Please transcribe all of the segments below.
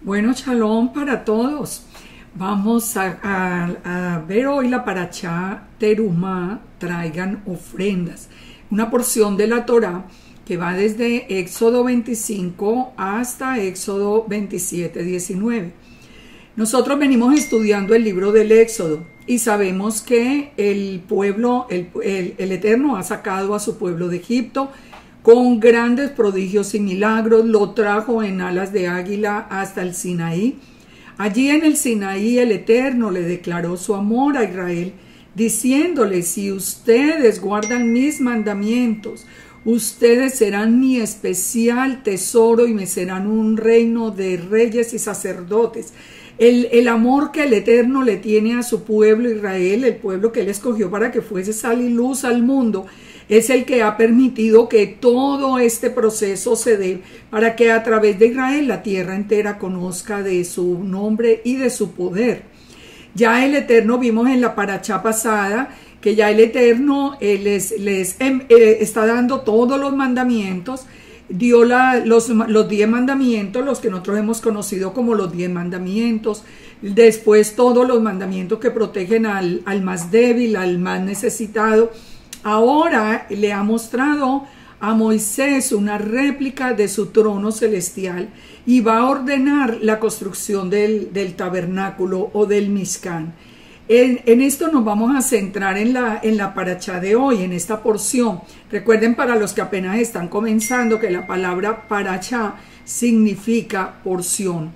Bueno, shalom para todos. Vamos a ver hoy la parashá Terumá, traigan ofrendas. Una porción de la Torá que va desde Éxodo 25 hasta Éxodo 27, 19. Nosotros venimos estudiando el libro del Éxodo y sabemos que el pueblo, el Eterno ha sacado a su pueblo de Egipto con grandes prodigios y milagros, lo trajo en alas de águila hasta el Sinaí. Allí en el Sinaí el Eterno le declaró su amor a Israel, diciéndole: si ustedes guardan mis mandamientos, ustedes serán mi especial tesoro y me serán un reino de reyes y sacerdotes. El amor que el Eterno le tiene a su pueblo Israel, el pueblo que él escogió para que fuese sal y luz al mundo, es el que ha permitido que todo este proceso se dé para que a través de Israel la tierra entera conozca de su nombre y de su poder. Ya el Eterno, vimos en la parashá pasada que ya el Eterno les está dando todos los mandamientos, dio los 10 mandamientos, los que nosotros hemos conocido como los 10 mandamientos, después todos los mandamientos que protegen al más débil, al más necesitado. Ahora le ha mostrado a Moisés una réplica de su trono celestial y va a ordenar la construcción del tabernáculo o del Mishkan. En esto nos vamos a centrar en la parashá de hoy, en esta porción. Recuerden, para los que apenas están comenzando, que la palabra parashá significa porción.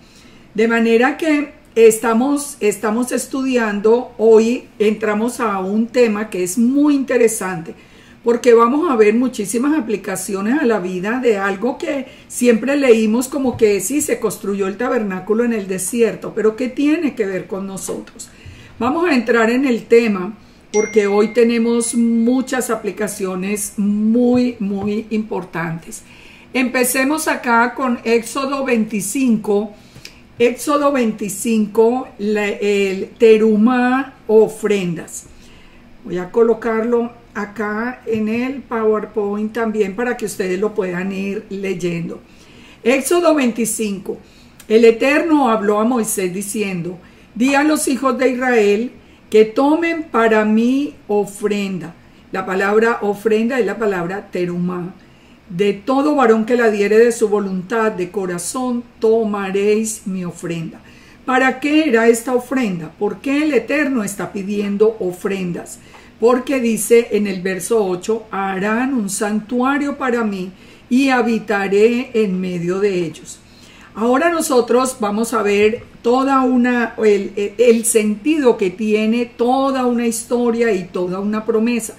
De manera que estamos estudiando, hoy entramos a un tema que es muy interesante, porque vamos a ver muchísimas aplicaciones a la vida de algo que siempre leímos como que sí, se construyó el tabernáculo en el desierto, pero ¿qué tiene que ver con nosotros? Vamos a entrar en el tema porque hoy tenemos muchas aplicaciones muy importantes. Empecemos acá con Éxodo 25. Éxodo 25, el Terumá, ofrendas. Voy a colocarlo acá en el PowerPoint también para que ustedes lo puedan ir leyendo. Éxodo 25. El Eterno habló a Moisés diciendo: di a los hijos de Israel que tomen para mí ofrenda. La palabra ofrenda es la palabra terumá. De todo varón que la diere de su voluntad de corazón, tomaréis mi ofrenda. ¿Para qué era esta ofrenda? ¿Por qué el Eterno está pidiendo ofrendas? Porque dice en el verso 8: harán un santuario para mí y habitaré en medio de ellos. Ahora nosotros vamos a ver el sentido que tiene toda una historia y toda una promesa.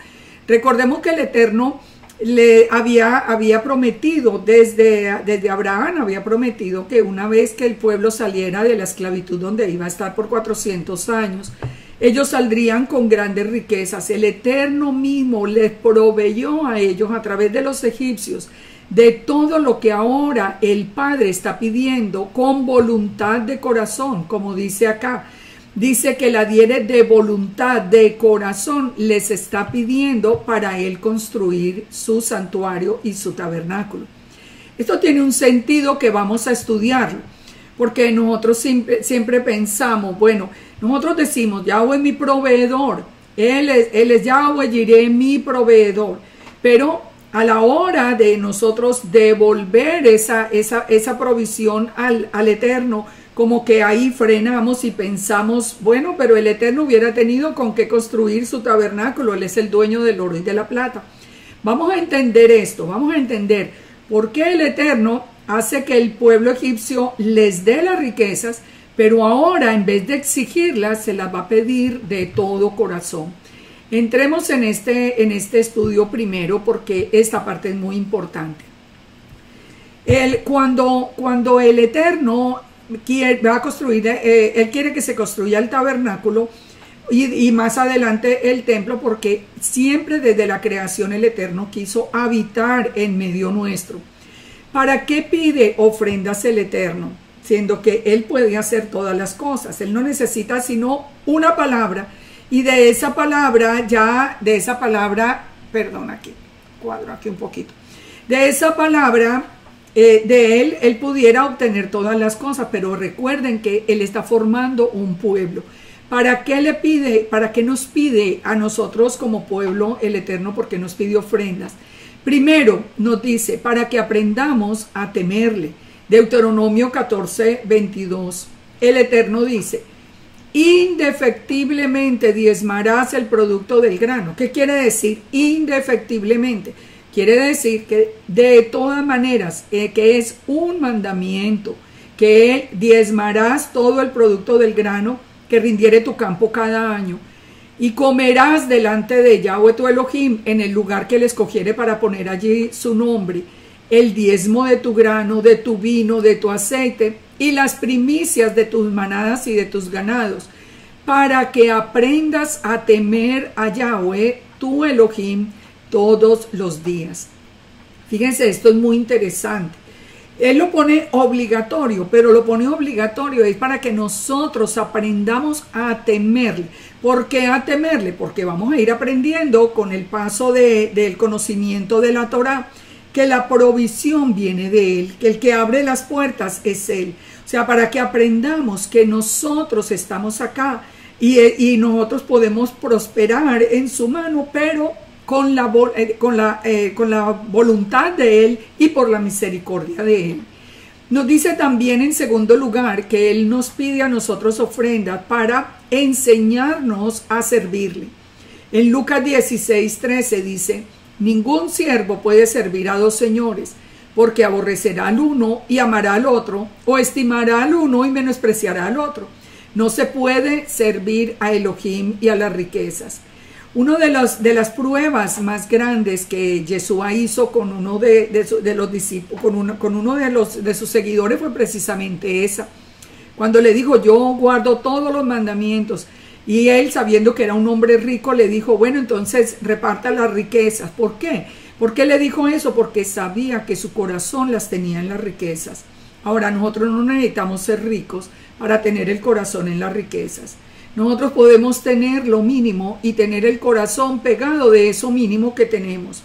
Recordemos que el Eterno le había prometido desde Abraham, había prometido que una vez que el pueblo saliera de la esclavitud donde iba a estar por 400 años, ellos saldrían con grandes riquezas. El Eterno mismo les proveyó a ellos a través de los egipcios de todo lo que ahora el Padre está pidiendo con voluntad de corazón, como dice acá. Dice que la diere de voluntad de corazón, les está pidiendo para él construir su santuario y su tabernáculo. Esto tiene un sentido que vamos a estudiarlo, porque nosotros siempre pensamos, bueno, nosotros decimos: Yahweh es mi proveedor, Él es Yahweh Jireh, mi proveedor, pero a la hora de nosotros devolver esa provisión al Eterno, como que ahí frenamos y pensamos: bueno, pero el Eterno hubiera tenido con qué construir su tabernáculo, Él es el dueño del oro y de la plata. Vamos a entender esto, vamos a entender por qué el Eterno hace que el pueblo egipcio les dé las riquezas, pero ahora en vez de exigirlas, se las va a pedir de todo corazón. Entremos en este estudio primero, porque esta parte es muy importante. Cuando el Eterno va a construir, él quiere que se construya el tabernáculo y más adelante el templo, porque siempre desde la creación el Eterno quiso habitar en medio nuestro. ¿Para qué pide ofrendas el Eterno? Siendo que él puede hacer todas las cosas, él no necesita sino una palabra, y de esa palabra, perdón, aquí, cuadro aquí un poquito, de esa palabra de él pudiera obtener todas las cosas, pero recuerden que él está formando un pueblo. ¿Para qué le pide, para qué nos pide a nosotros como pueblo el Eterno? Porque nos pide ofrendas. Primero nos dice, para que aprendamos a temerle. Deuteronomio 14, 22. El Eterno dice, indefectiblemente diezmarás el producto del grano. ¿Qué quiere decir indefectiblemente? Quiere decir que de todas maneras, que es un mandamiento, que diezmarás todo el producto del grano que rindiere tu campo cada año. Y comerás delante de Yahweh tu Elohim en el lugar que él escogiere para poner allí su nombre, el diezmo de tu grano, de tu vino, de tu aceite y las primicias de tus manadas y de tus ganados, para que aprendas a temer a Yahweh tu Elohim todos los días. Fíjense, esto es muy interesante. Él lo pone obligatorio, pero lo pone obligatorio es para que nosotros aprendamos a temerle. ¿Por qué a temerle? Porque vamos a ir aprendiendo con el paso del conocimiento de la Torá, que la provisión viene de él, que el que abre las puertas es él. O sea, para que aprendamos que nosotros estamos acá y nosotros podemos prosperar en su mano, pero con la voluntad de él y por la misericordia de él. Nos dice también en segundo lugar que él nos pide a nosotros ofrendas para enseñarnos a servirle. En Lucas 16:13 dice, ningún siervo puede servir a dos señores, porque aborrecerá al uno y amará al otro, o estimará al uno y menospreciará al otro. No se puede servir a Elohim y a las riquezas. Una de las pruebas más grandes que Yeshua hizo con uno de los discípulos, con uno de sus seguidores fue precisamente esa. Cuando le dijo, yo guardo todos los mandamientos. Y él, sabiendo que era un hombre rico, le dijo, bueno, entonces reparta las riquezas. ¿Por qué? ¿Por qué le dijo eso? Porque sabía que su corazón las tenía en las riquezas. Ahora, nosotros no necesitamos ser ricos para tener el corazón en las riquezas. Nosotros podemos tener lo mínimo y tener el corazón pegado de eso mínimo que tenemos.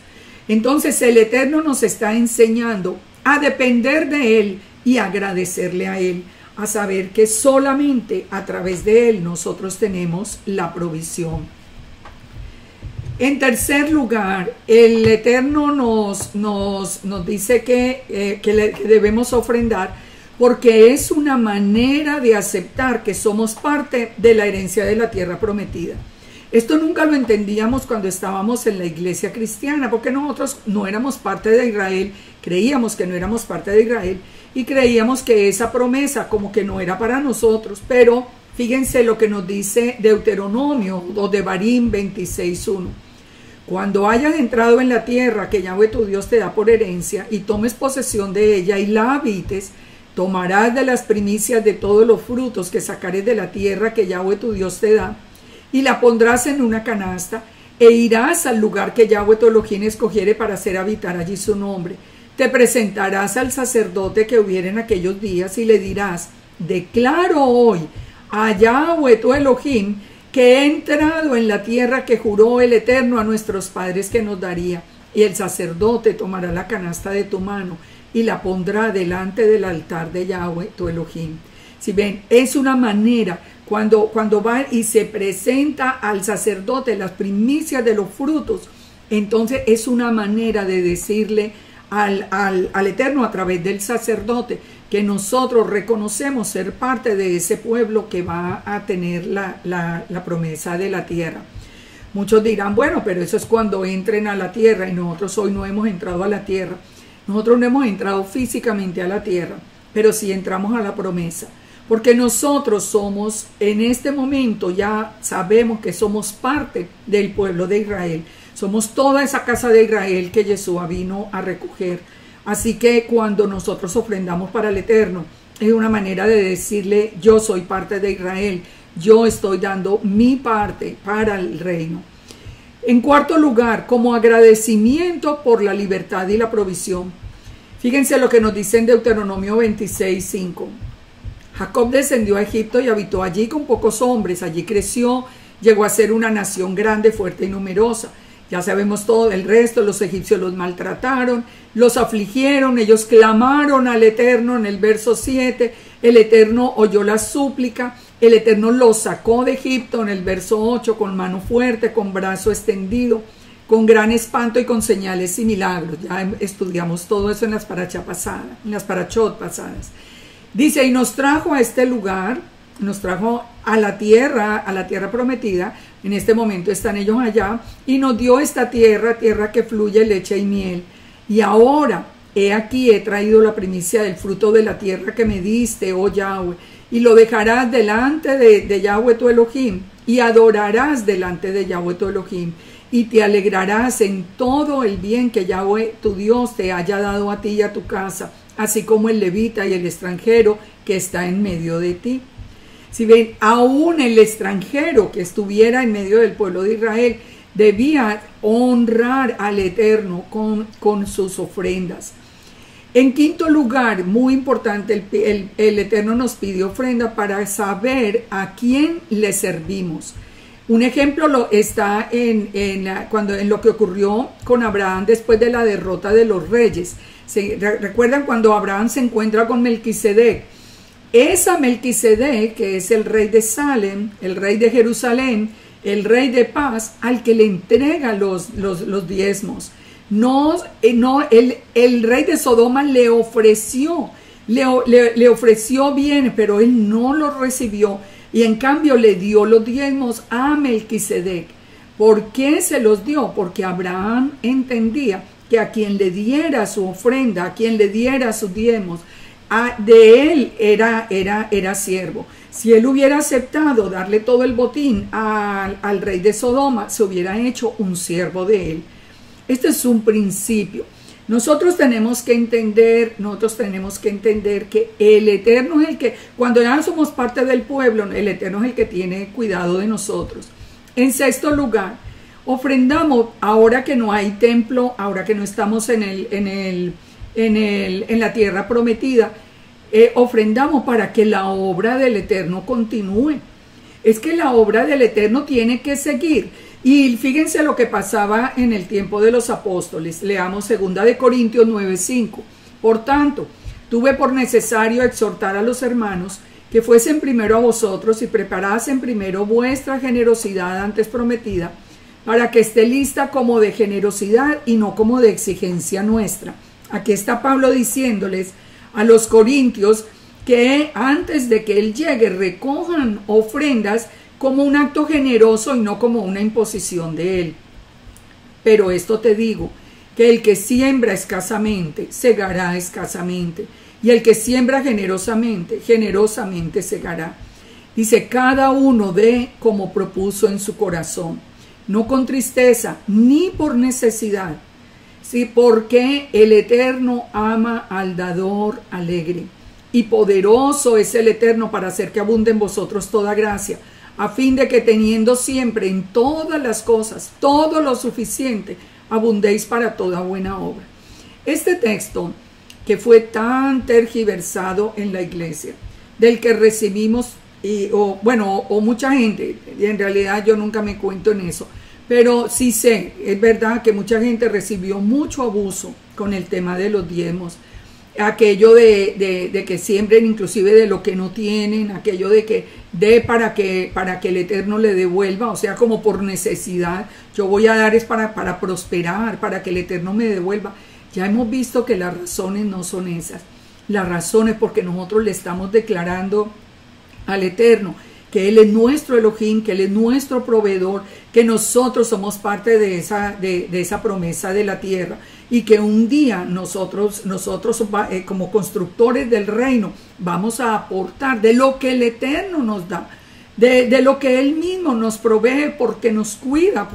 Entonces el Eterno nos está enseñando a depender de Él y agradecerle a Él, a saber que solamente a través de Él nosotros tenemos la provisión. En tercer lugar, el Eterno nos dice que debemos ofrendar, porque es una manera de aceptar que somos parte de la herencia de la tierra prometida. Esto nunca lo entendíamos cuando estábamos en la iglesia cristiana, porque nosotros no éramos parte de Israel, creíamos que no éramos parte de Israel y creíamos que esa promesa como que no era para nosotros. Pero fíjense lo que nos dice Deuteronomio o Devarim 26:1. Cuando hayas entrado en la tierra que Yahweh tu Dios te da por herencia y tomes posesión de ella y la habites, tomarás de las primicias de todos los frutos que sacares de la tierra que Yahweh tu Dios te da, y la pondrás en una canasta, e irás al lugar que Yahweh tu Elohim escogiere para hacer habitar allí su nombre. Te presentarás al sacerdote que hubiere en aquellos días, y le dirás, declaro hoy a Yahweh tu Elohim que he entrado en la tierra que juró el Eterno a nuestros padres que nos daría. Y el sacerdote tomará la canasta de tu mano, y la pondrá delante del altar de Yahweh tu Elohim. Si ven, es una manera, cuando va y se presenta al sacerdote las primicias de los frutos, entonces es una manera de decirle al Eterno a través del sacerdote que nosotros reconocemos ser parte de ese pueblo que va a tener la promesa de la tierra. Muchos dirán, bueno, pero eso es cuando entren a la tierra, y nosotros hoy no hemos entrado a la tierra. Nosotros no hemos entrado físicamente a la tierra, pero sí entramos a la promesa, porque nosotros somos, en este momento ya sabemos que somos parte del pueblo de Israel, somos toda esa casa de Israel que Yeshua vino a recoger. Así que cuando nosotros ofrendamos para el Eterno, es una manera de decirle, yo soy parte de Israel, yo estoy dando mi parte para el reino. En cuarto lugar, como agradecimiento por la libertad y la provisión. Fíjense lo que nos dice en Deuteronomio 26:5. Jacob descendió a Egipto y habitó allí con pocos hombres. Allí creció, llegó a ser una nación grande, fuerte y numerosa. Ya sabemos todo el resto, los egipcios los maltrataron, los afligieron, ellos clamaron al Eterno en el verso 7, el Eterno oyó la súplica, el Eterno los sacó de Egipto en el verso 8 con mano fuerte, con brazo extendido, con gran espanto y con señales y milagros. Ya estudiamos todo eso en las parachot pasadas. Dice, y nos trajo a este lugar, nos trajo a la tierra prometida. En este momento están ellos allá, y nos dio esta tierra que fluye leche y miel. Y ahora, he aquí, he traído la primicia del fruto de la tierra que me diste, oh Yahweh, y lo dejarás delante de Yahweh tu Elohim, y adorarás delante de Yahweh tu Elohim, y te alegrarás en todo el bien que Yahweh tu Dios te haya dado a ti y a tu casa, así como el levita y el extranjero que está en medio de ti. Si ven, aún el extranjero que estuviera en medio del pueblo de Israel debía honrar al Eterno con sus ofrendas. En quinto lugar, muy importante, el Eterno nos pide ofrenda para saber a quién le servimos. Un ejemplo está en lo que ocurrió con Abraham después de la derrota de los reyes. ¿Recuerdan cuando Abraham se encuentra con Melquisedec? Esa Melquisedec, que es el rey de Salem, el rey de Jerusalén, el rey de paz, al que le entrega los diezmos. El rey de Sodoma le ofreció bien, pero él no lo recibió, y en cambio le dio los diezmos a Melquisedec. ¿Por qué se los dio? Porque Abraham entendía que a quien le diera su ofrenda, a quien le diera sus diezmos, de él era siervo. Si él hubiera aceptado darle todo el botín al rey de Sodoma, se hubiera hecho un siervo de él. Este es un principio. Nosotros tenemos que entender que el Eterno es el que, cuando ya somos parte del pueblo, el Eterno es el que tiene cuidado de nosotros. En sexto lugar, ofrendamos ahora que no hay templo, ahora que no estamos en la tierra prometida, ofrendamos para que la obra del Eterno continúe. Es que la obra del Eterno tiene que seguir. Y fíjense lo que pasaba en el tiempo de los apóstoles. Leamos 2 Corintios 9:5. Por tanto, tuve por necesario exhortar a los hermanos que fuesen primero a vosotros y preparasen primero vuestra generosidad antes prometida, para que esté lista como de generosidad y no como de exigencia nuestra. Aquí está Pablo diciéndoles a los corintios que antes de que él llegue recojan ofrendas como un acto generoso y no como una imposición de él. Pero esto te digo, que el que siembra escasamente, segará escasamente, y el que siembra generosamente, generosamente segará. Dice, cada uno dé como propuso en su corazón, no con tristeza, ni por necesidad, sí, porque el Eterno ama al dador alegre, y poderoso es el Eterno para hacer que abunde en vosotros toda gracia, a fin de que teniendo siempre en todas las cosas todo lo suficiente, abundéis para toda buena obra. Este texto que fue tan tergiversado en la iglesia, del que recibimos, o mucha gente, y en realidad yo nunca me cuento en eso, pero sí sé, es verdad que mucha gente recibió mucho abuso con el tema de los diezmos, aquello de que siembren inclusive de lo que no tienen, aquello de que dé para que el Eterno le devuelva, o sea, como por necesidad, yo voy a dar es para prosperar, para que el Eterno me devuelva. Ya hemos visto que las razones no son esas. La razón es porque nosotros le estamos declarando al Eterno que Él es nuestro Elohim, que Él es nuestro proveedor, que nosotros somos parte de esa promesa de la tierra, y que un día nosotros como constructores del reino vamos a aportar de lo que el Eterno nos da, de lo que Él mismo nos provee porque nos cuida,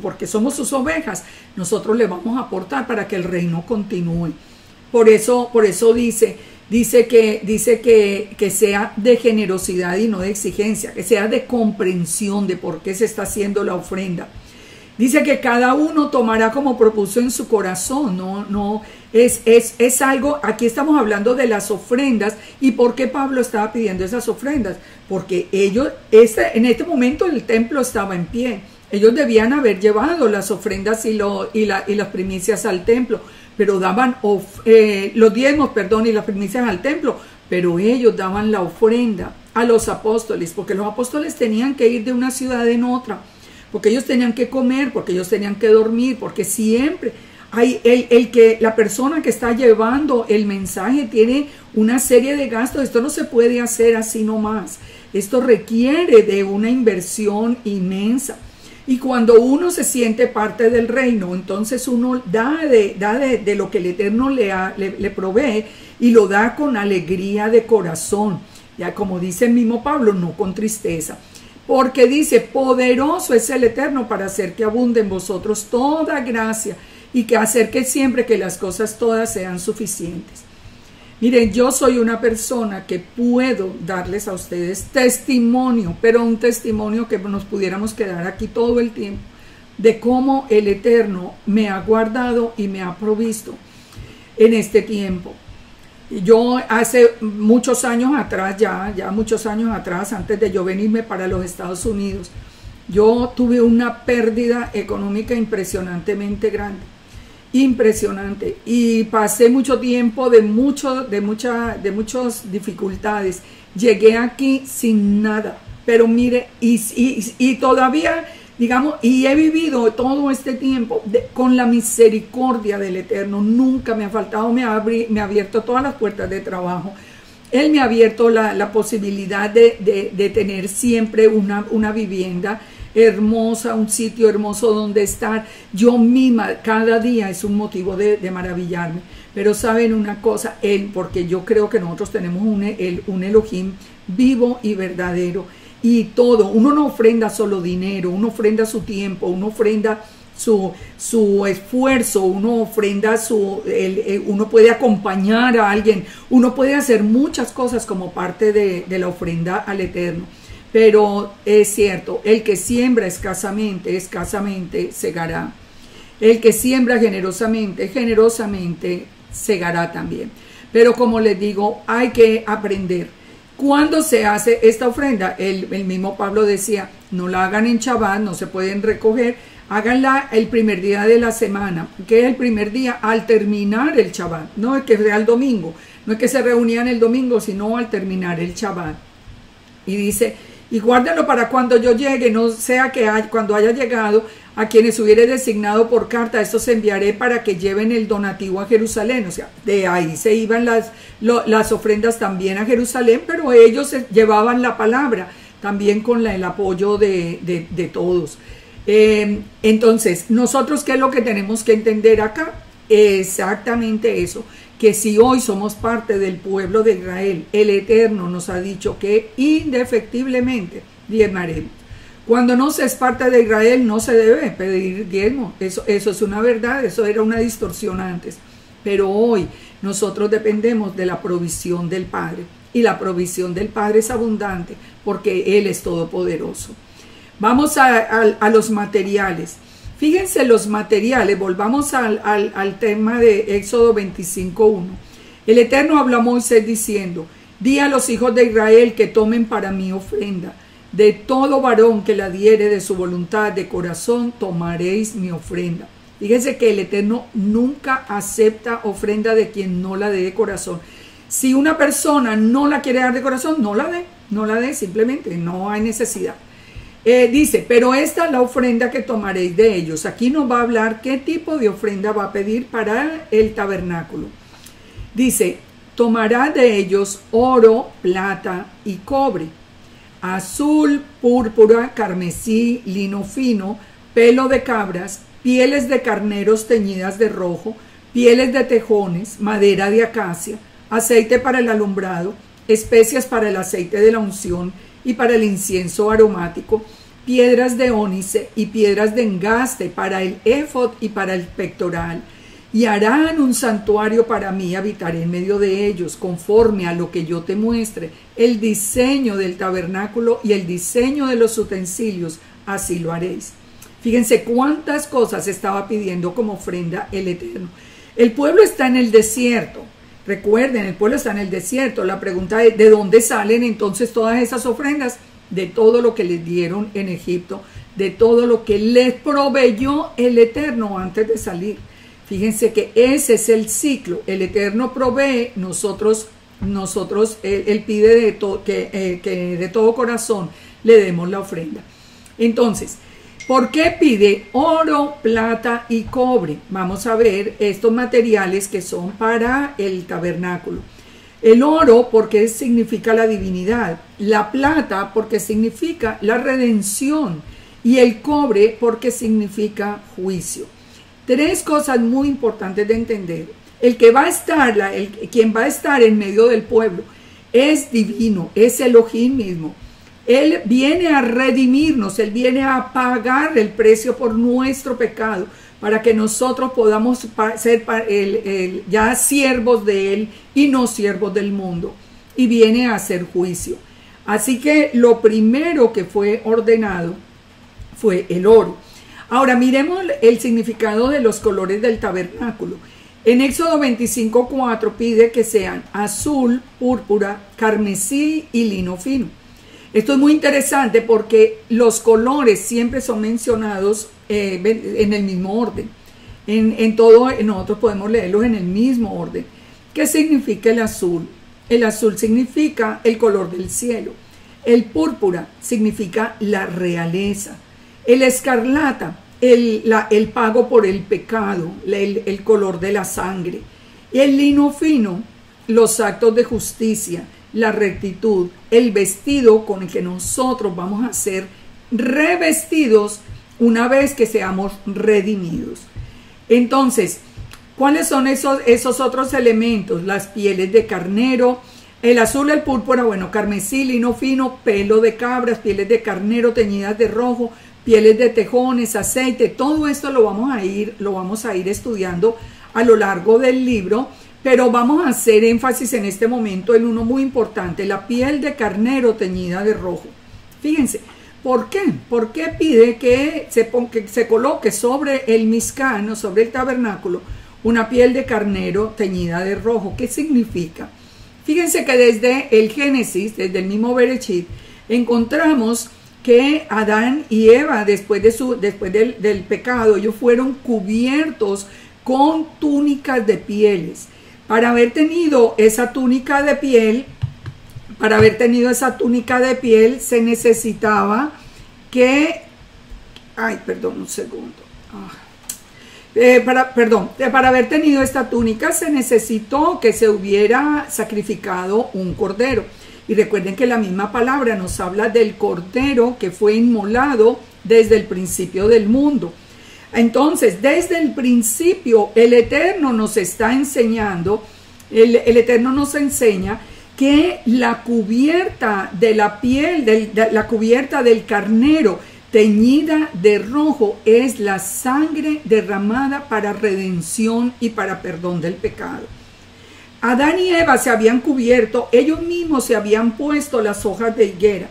porque somos sus ovejas. Nosotros le vamos a aportar para que el reino continúe. Por eso dice que sea de generosidad y no de exigencia, que sea de comprensión de por qué se está haciendo la ofrenda. Dice que cada uno tomará como propuso en su corazón, no es algo. Aquí estamos hablando de las ofrendas. ¿Y por qué Pablo estaba pidiendo esas ofrendas? Porque en este momento el templo estaba en pie, Ellos debían haber llevado las ofrendas y las primicias al templo, pero daban los diezmos, perdón, y las primicias al templo, pero ellos daban la ofrenda a los apóstoles, porque los apóstoles tenían que ir de una ciudad en otra, porque ellos tenían que comer, porque ellos tenían que dormir, porque siempre hay la persona que está llevando el mensaje tiene una serie de gastos. Esto no se puede hacer así nomás. Esto requiere de una inversión inmensa. Y cuando uno se siente parte del reino, entonces uno da de lo que el Eterno le provee, y lo da con alegría de corazón. Ya como dice el mismo Pablo, no con tristeza. Porque dice, poderoso es el Eterno para hacer que abunde en vosotros toda gracia, y que hacer que siempre que las cosas todas sean suficientes. Miren, yo soy una persona que puedo darles a ustedes testimonio, pero un testimonio que nos pudiéramos quedar aquí todo el tiempo, de cómo el Eterno me ha guardado y me ha provisto en este tiempo. Yo hace muchos años atrás, ya muchos años atrás, antes de yo venirme para los Estados Unidos, yo tuve una pérdida económica impresionantemente grande. Impresionante, y pasé mucho tiempo de muchas dificultades. Llegué aquí sin nada, pero mire, y todavía, digamos, y he vivido todo este tiempo con la misericordia del Eterno. Nunca me ha faltado, me ha abierto todas las puertas de trabajo. Él me ha abierto la posibilidad de tener siempre una vivienda hermosa, un sitio hermoso donde estar. Yo misma, cada día es un motivo de maravillarme. Pero saben una cosa, porque yo creo que nosotros tenemos un Elohim vivo y verdadero. Y todo, uno no ofrenda solo dinero, uno ofrenda su tiempo, uno ofrenda su esfuerzo, uno ofrenda uno puede acompañar a alguien, uno puede hacer muchas cosas como parte de la ofrenda al Eterno. Pero es cierto, el que siembra escasamente segará. El que siembra generosamente segará también. Pero como les digo, hay que aprender. ¿Cuándo se hace esta ofrenda? El mismo Pablo decía, no la hagan en Shabbat, no se pueden recoger, háganla el primer día de la semana. ¿Qué es el primer día? Al terminar el Shabbat. No es que sea el domingo, no es que se reunían el domingo, sino al terminar el Shabbat. Y dice, y guárdenlo para cuando yo llegue, no sea que cuando haya llegado, a quienes hubiere designado por carta, estos enviaré para que lleven el donativo a Jerusalén. O sea, de ahí se iban las ofrendas también a Jerusalén, pero ellos llevaban la palabra, también con el apoyo de todos. Entonces, nosotros, ¿qué es lo que tenemos que entender acá? Exactamente eso, que si hoy somos parte del pueblo de Israel, el Eterno nos ha dicho que indefectiblemente diezmaremos. Cuando no se es parte de Israel, no se debe pedir diezmo. Eso es una verdad, eso era una distorsión antes. Pero hoy nosotros dependemos de la provisión del Padre. Y la provisión del Padre es abundante porque Él es todopoderoso. Vamos a los materiales. Fíjense los materiales, volvamos al tema de Éxodo 25:1. El Eterno habló a Moisés diciendo, di a los hijos de Israel que tomen para mí ofrenda. De todo varón que la diere de su voluntad de corazón, tomaréis mi ofrenda. Fíjense que el Eterno nunca acepta ofrenda de quien no la dé de corazón. Si una persona no la quiere dar de corazón, no la dé, simplemente, no hay necesidad. Dice, pero esta es la ofrenda que tomaréis de ellos. Aquí nos va a hablar qué tipo de ofrenda va a pedir para el tabernáculo. Dice, tomará de ellos oro, plata y cobre, azul, púrpura, carmesí, lino fino, pelo de cabras, pieles de carneros teñidas de rojo, pieles de tejones, madera de acacia, aceite para el alumbrado, especias para el aceite de la unción y para el incienso aromático, piedras de ónice y piedras de engaste para el éfod y para el pectoral. Y harán un santuario para mí, habitaré en medio de ellos, conforme a lo que yo te muestre. El diseño del tabernáculo y el diseño de los utensilios, así lo haréis. Fíjense cuántas cosas estaba pidiendo como ofrenda el Eterno. El pueblo está en el desierto. Recuerden, el pueblo está en el desierto. La pregunta es, ¿de dónde salen entonces todas esas ofrendas? De todo lo que les dieron en Egipto, de todo lo que les proveyó el Eterno antes de salir. Fíjense que ese es el ciclo. El Eterno provee, nosotros él pide que de todo corazón le demos la ofrenda. Entonces, ¿por qué pide oro, plata y cobre? Vamos a ver estos materiales que son para el tabernáculo. El oro porque significa la divinidad, la plata porque significa la redención y el cobre porque significa juicio. Tres cosas muy importantes de entender. Quien va a estar en medio del pueblo es divino, es Elohim mismo. Él viene a redimirnos, Él viene a pagar el precio por nuestro pecado, para que nosotros podamos ser ya siervos de Él y no siervos del mundo. Y viene a hacer juicio. Así que lo primero que fue ordenado fue el oro. Ahora miremos el significado de los colores del tabernáculo. En Éxodo 25:4 pide que sean azul, púrpura, carmesí y lino fino. Esto es muy interesante porque los colores siempre son mencionados en el mismo orden. Nosotros podemos leerlos en el mismo orden. ¿Qué significa el azul? El azul significa el color del cielo. El púrpura significa la realeza. El escarlata, el pago por el pecado, el color de la sangre. El lino fino, los actos de justicia, la rectitud, el vestido con el que nosotros vamos a ser revestidos una vez que seamos redimidos. Entonces, ¿cuáles son esos otros elementos? Las pieles de carnero, el azul, el púrpura, carmesí, lino fino, pelo de cabras, pieles de carnero teñidas de rojo, pieles de tejones, aceite. Todo esto lo vamos a ir estudiando a lo largo del libro, pero vamos a hacer énfasis en este momento en uno muy importante, la piel de carnero teñida de rojo. Fíjense, ¿por qué? ¿Por qué pide que se coloque sobre el Mizcán o sobre el tabernáculo una piel de carnero teñida de rojo? ¿Qué significa? Fíjense que desde el Génesis, desde el mismo Bereshit, encontramos que Adán y Eva, después del pecado, ellos fueron cubiertos con túnicas de pieles. Para haber tenido esa túnica de piel, se necesitaba que... Para haber tenido esta túnica se necesitó que se hubiera sacrificado un cordero. Y recuerden que la misma palabra nos habla del cordero que fue inmolado desde el principio del mundo. Entonces, desde el principio, el Eterno nos está enseñando, el Eterno nos enseña que la cubierta de la piel, la cubierta del carnero teñida de rojo es la sangre derramada para redención y para perdón del pecado. Adán y Eva se habían cubierto, ellos mismos se habían puesto las hojas de higuera,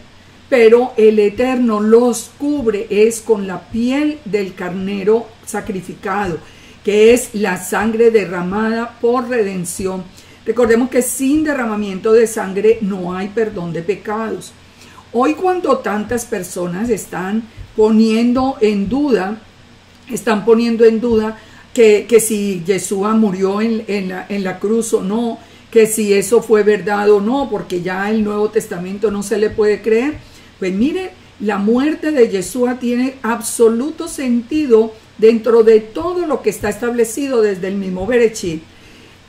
pero el Eterno los cubre es con la piel del carnero sacrificado, que es la sangre derramada por redención. Recordemos que sin derramamiento de sangre no hay perdón de pecados. Hoy, cuando tantas personas están poniendo en duda que si Yeshua murió en la cruz o no, que si eso fue verdad o no, porque ya el Nuevo Testamento no se le puede creer. Pues mire, la muerte de Yeshua tiene absoluto sentido dentro de todo lo que está establecido desde el mismo Bereshit.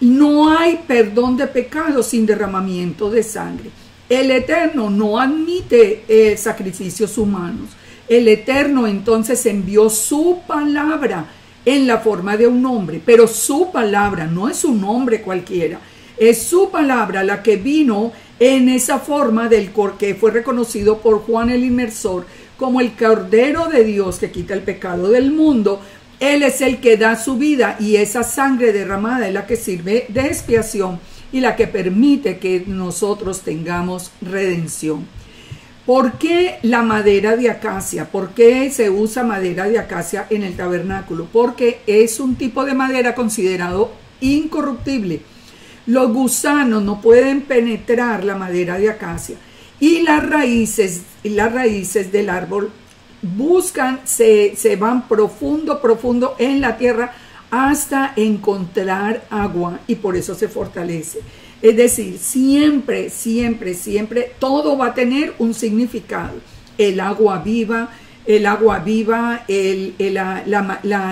No hay perdón de pecados sin derramamiento de sangre. El Eterno no admite sacrificios humanos. El Eterno entonces envió su palabra en la forma de un hombre, pero su palabra no es un hombre cualquiera, es su palabra la que vino en esa forma que fue reconocido por Juan el Inmersor como el Cordero de Dios que quita el pecado del mundo. Él es el que da su vida y esa sangre derramada es la que sirve de expiación y la que permite que nosotros tengamos redención. ¿Por qué la madera de acacia? ¿Por qué se usa madera de acacia en el tabernáculo? Porque es un tipo de madera considerado incorruptible. Los gusanos no pueden penetrar la madera de acacia y las raíces del árbol buscan, se van profundo, profundo en la tierra hasta encontrar agua y por eso se fortalece. Es decir, siempre, siempre, siempre todo va a tener un significado. El agua viva, la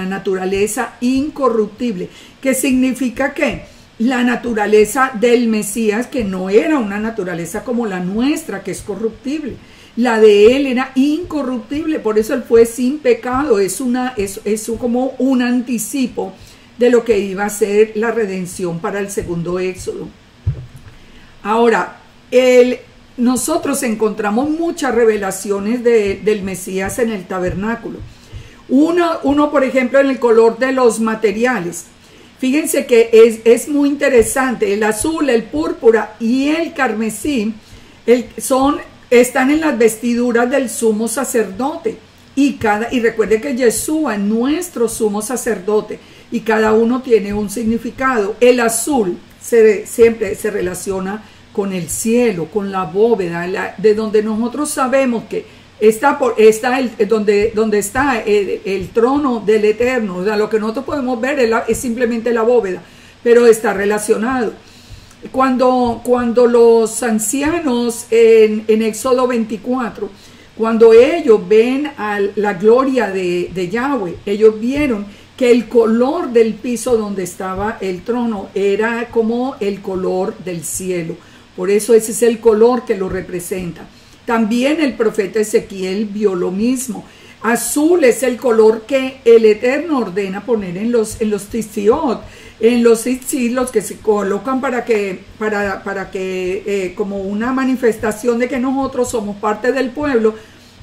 naturaleza incorruptible. ¿Qué significa qué? La naturaleza del Mesías, que no era una naturaleza como la nuestra, que es corruptible. La de él era incorruptible, por eso él fue sin pecado. Es como un anticipo de lo que iba a ser la redención para el segundo éxodo. Ahora, nosotros encontramos muchas revelaciones del Mesías en el tabernáculo. Uno, por ejemplo, en el color de los materiales. Fíjense que es muy interesante. El azul, el púrpura y el carmesí están en las vestiduras del sumo sacerdote. Y recuerde que Yeshua es nuestro sumo sacerdote y cada uno tiene un significado. El azul siempre se relaciona con el cielo, con la bóveda, de donde nosotros sabemos que donde está el trono del Eterno. O sea, lo que nosotros podemos ver es simplemente la bóveda, pero está relacionado. Cuando los ancianos en Éxodo 24, cuando ellos ven a la gloria de Yahweh, ellos vieron que el color del piso donde estaba el trono era como el color del cielo. Por eso ese es el color que lo representa. También el profeta Ezequiel vio lo mismo. Azul es el color que el Eterno ordena poner en los tzitzit, en los tzitzit, que se colocan para que como una manifestación de que nosotros somos parte del pueblo,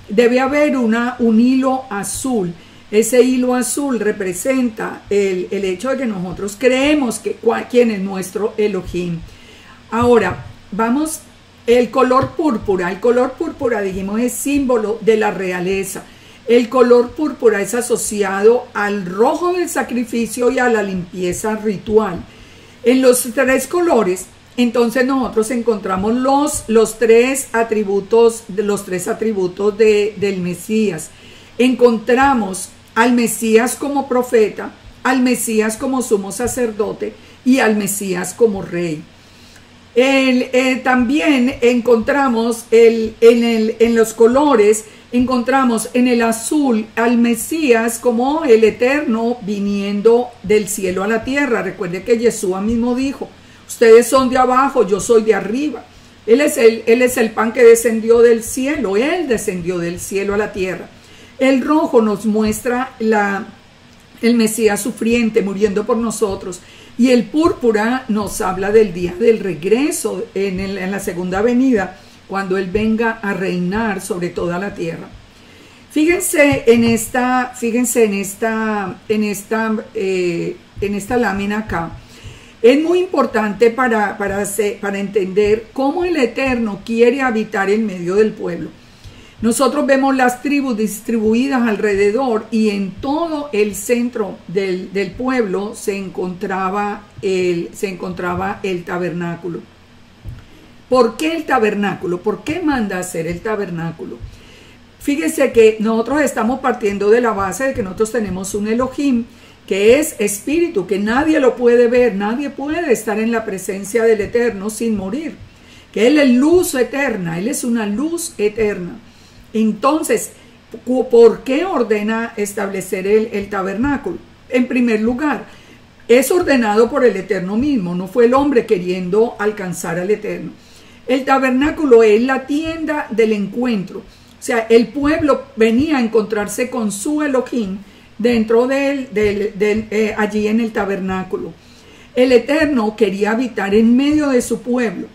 debe haber un hilo azul. Ese hilo azul representa el hecho de que nosotros creemos quién es nuestro Elohim. Ahora, vamos, el color púrpura. El color púrpura, dijimos, es símbolo de la realeza. El color púrpura es asociado al rojo del sacrificio y a la limpieza ritual. En los tres colores, entonces nosotros encontramos los tres atributos del Mesías. Encontramos al Mesías como profeta, al Mesías como sumo sacerdote y al Mesías como rey. También encontramos en los colores, encontramos en el azul al Mesías como el Eterno viniendo del cielo a la tierra. Recuerde que Yeshua mismo dijo: ustedes son de abajo, yo soy de arriba. Él es el pan que descendió del cielo, él descendió del cielo a la tierra. El rojo nos muestra el Mesías sufriente muriendo por nosotros. Y el púrpura nos habla del día del regreso en la segunda venida, cuando Él venga a reinar sobre toda la tierra. Fíjense en esta lámina acá. Es muy importante para entender cómo el Eterno quiere habitar en medio del pueblo. Nosotros vemos las tribus distribuidas alrededor y en todo el centro del pueblo se encontraba el tabernáculo. ¿Por qué el tabernáculo? ¿Por qué manda hacer el tabernáculo? Fíjese que nosotros estamos partiendo de la base de que nosotros tenemos un Elohim que es espíritu, que nadie lo puede ver, nadie puede estar en la presencia del Eterno sin morir, que Él es luz eterna, Él es una luz eterna. Entonces, ¿por qué ordena establecer el tabernáculo? En primer lugar, es ordenado por el Eterno mismo, no fue el hombre queriendo alcanzar al Eterno. El tabernáculo es la tienda del encuentro, o sea, el pueblo venía a encontrarse con su Elohim dentro allí en el tabernáculo. El Eterno quería habitar en medio de su pueblo.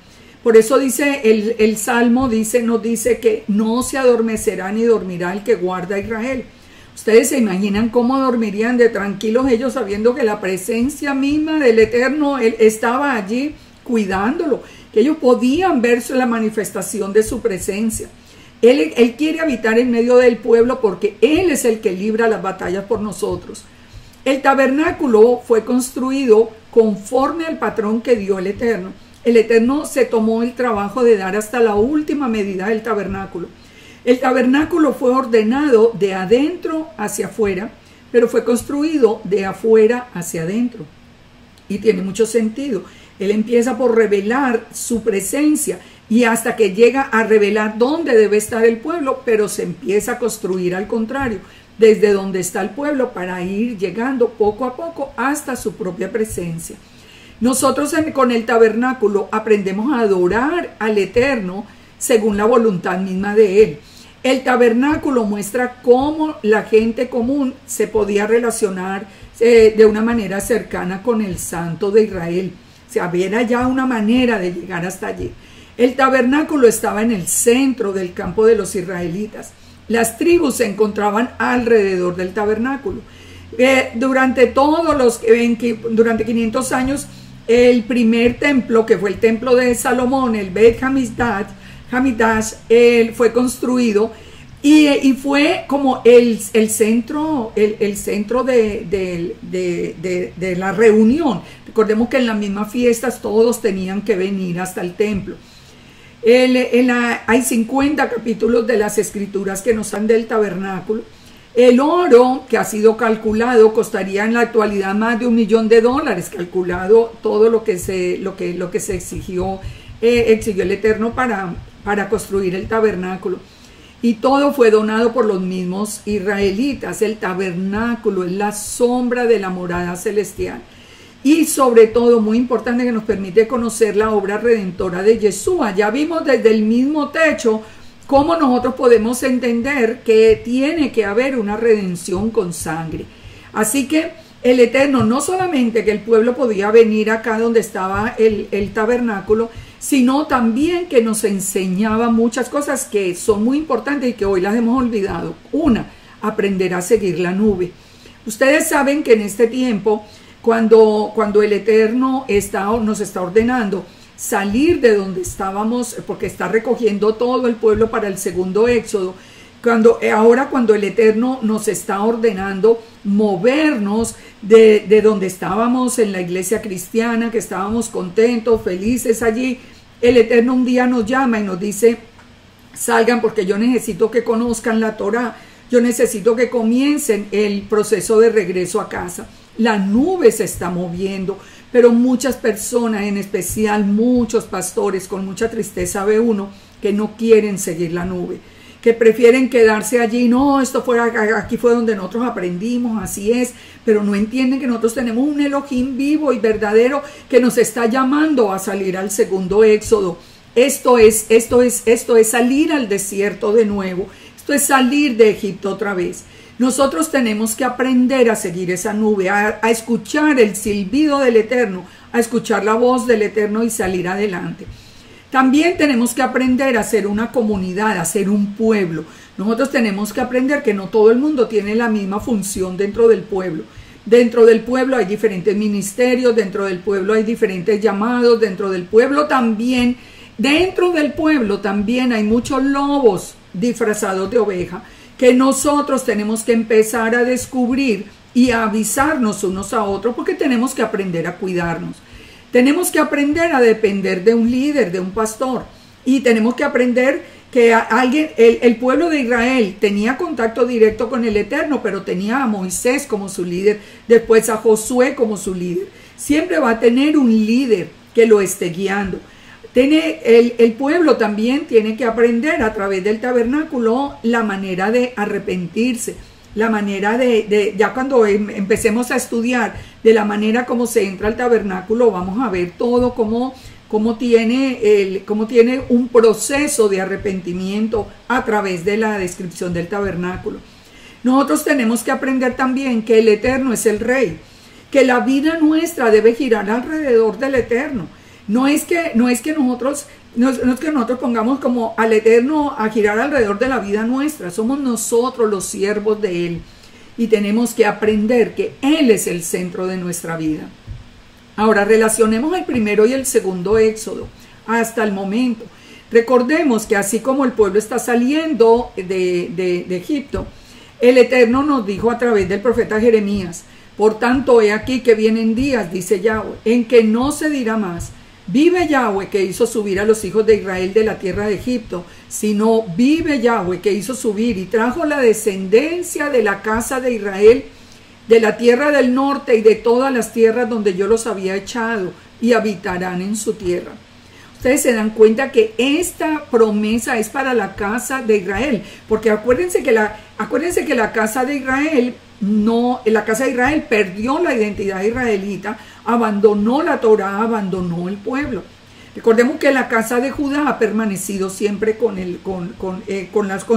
Por eso dice el Salmo, nos dice que no se adormecerá ni dormirá el que guarda a Israel. Ustedes se imaginan cómo dormirían de tranquilos ellos sabiendo que la presencia misma del Eterno Él estaba allí cuidándolo, que ellos podían ver la manifestación de su presencia. Él quiere habitar en medio del pueblo porque Él es el que libra las batallas por nosotros. El tabernáculo fue construido conforme al patrón que dio el Eterno. El Eterno se tomó el trabajo de dar hasta la última medida del tabernáculo. El tabernáculo fue ordenado de adentro hacia afuera, pero fue construido de afuera hacia adentro. Y tiene mucho sentido. Él empieza por revelar su presencia y hasta que llega a revelar dónde debe estar el pueblo, pero se empieza a construir al contrario, desde donde está el pueblo para ir llegando poco a poco hasta su propia presencia. Nosotros con el tabernáculo aprendemos a adorar al Eterno según la voluntad misma de Él. El tabernáculo muestra cómo la gente común se podía relacionar de una manera cercana con el Santo de Israel. O sea, había ya una manera de llegar hasta allí. El tabernáculo estaba en el centro del campo de los israelitas. Las tribus se encontraban alrededor del tabernáculo. Durante 500 años, el primer templo, que fue el templo de Salomón, el Beit Hamidash, fue construido y fue como el centro de la reunión. Recordemos que en las mismas fiestas todos tenían que venir hasta el templo. Hay 50 capítulos de las escrituras que nos hablan del tabernáculo. El oro que ha sido calculado costaría en la actualidad más de $1 millón, calculado todo lo que se exigió el Eterno para construir el tabernáculo. Y todo fue donado por los mismos israelitas. El tabernáculo es la sombra de la morada celestial. Y sobre todo, muy importante, que nos permite conocer la obra redentora de Yeshua. Ya vimos desde el mismo techo cómo nosotros podemos entender que tiene que haber una redención con sangre. Así que el Eterno, no solamente que el pueblo podía venir acá donde estaba el tabernáculo, sino también que nos enseñaba muchas cosas que son muy importantes y que hoy las hemos olvidado. Una, aprender a seguir la nube. Ustedes saben que en este tiempo, cuando el Eterno nos está ordenando salir de donde estábamos, porque está recogiendo todo el pueblo para el segundo éxodo, ahora cuando el Eterno nos está ordenando movernos de donde estábamos en la iglesia cristiana, que estábamos contentos, felices allí, el Eterno un día nos llama y nos dice: salgan, porque yo necesito que conozcan la Torá, yo necesito que comiencen el proceso de regreso a casa. La nube se está moviendo, pero muchas personas, en especial muchos pastores, con mucha tristeza ve uno, que no quieren seguir la nube, que prefieren quedarse allí. No, aquí fue donde nosotros aprendimos, así es, pero no entienden que nosotros tenemos un Elohim vivo y verdadero que nos está llamando a salir al segundo éxodo. Esto es salir al desierto de nuevo, esto es salir de Egipto otra vez. Nosotros tenemos que aprender a seguir esa nube, a escuchar el silbido del Eterno, a escuchar la voz del Eterno y salir adelante. También tenemos que aprender a ser una comunidad, a ser un pueblo. Nosotros tenemos que aprender que no todo el mundo tiene la misma función dentro del pueblo. Dentro del pueblo hay diferentes ministerios, dentro del pueblo hay diferentes llamados, dentro del pueblo también hay muchos lobos disfrazados de oveja, que nosotros tenemos que empezar a descubrir y a avisarnos unos a otros, porque tenemos que aprender a cuidarnos. Tenemos que aprender a depender de un líder, de un pastor, y tenemos que aprender que el pueblo de Israel tenía contacto directo con el Eterno, pero tenía a Moisés como su líder, después a Josué como su líder. Siempre va a tener un líder que lo esté guiando. El pueblo también tiene que aprender a través del tabernáculo la manera de arrepentirse, la manera ya cuando empecemos a estudiar de la manera como se entra al tabernáculo, vamos a ver todo cómo tiene un proceso de arrepentimiento a través de la descripción del tabernáculo. Nosotros tenemos que aprender también que el Eterno es el Rey, que la vida nuestra debe girar alrededor del Eterno. No es que nosotros pongamos como al Eterno a girar alrededor de la vida nuestra. Somos nosotros los siervos de Él y tenemos que aprender que Él es el centro de nuestra vida. Ahora relacionemos el primero y el segundo éxodo hasta el momento. Recordemos que así como el pueblo está saliendo de Egipto, el Eterno nos dijo a través del profeta Jeremías: por tanto, he aquí que vienen días, dice Yahweh, en que no se dirá más: vive Yahweh que hizo subir a los hijos de Israel de la tierra de Egipto, sino vive Yahweh que hizo subir y trajo la descendencia de la casa de Israel de la tierra del norte y de todas las tierras donde yo los había echado, y habitarán en su tierra. Ustedes se dan cuenta que esta promesa es para la casa de Israel, porque acuérdense que la casa de Israel perdió la identidad israelita, abandonó la Torá, abandonó el pueblo. Recordemos que la casa de Judá ha permanecido siempre con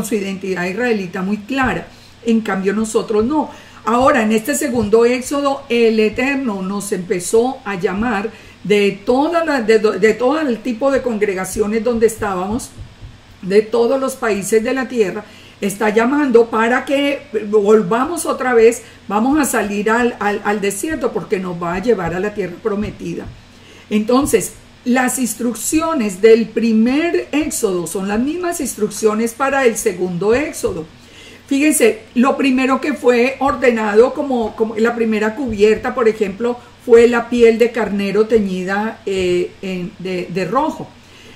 su identidad israelita muy clara. En cambio nosotros no. Ahora, en este segundo éxodo, el Eterno nos empezó a llamar de todo el tipo de congregaciones donde estábamos, de todos los países de la tierra. Está llamando para que volvamos otra vez, vamos a salir al desierto porque nos va a llevar a la tierra prometida. Entonces, las instrucciones del primer éxodo son las mismas instrucciones para el segundo éxodo. Fíjense, lo primero que fue ordenado como la primera cubierta, por ejemplo, fue la piel de carnero teñida de rojo.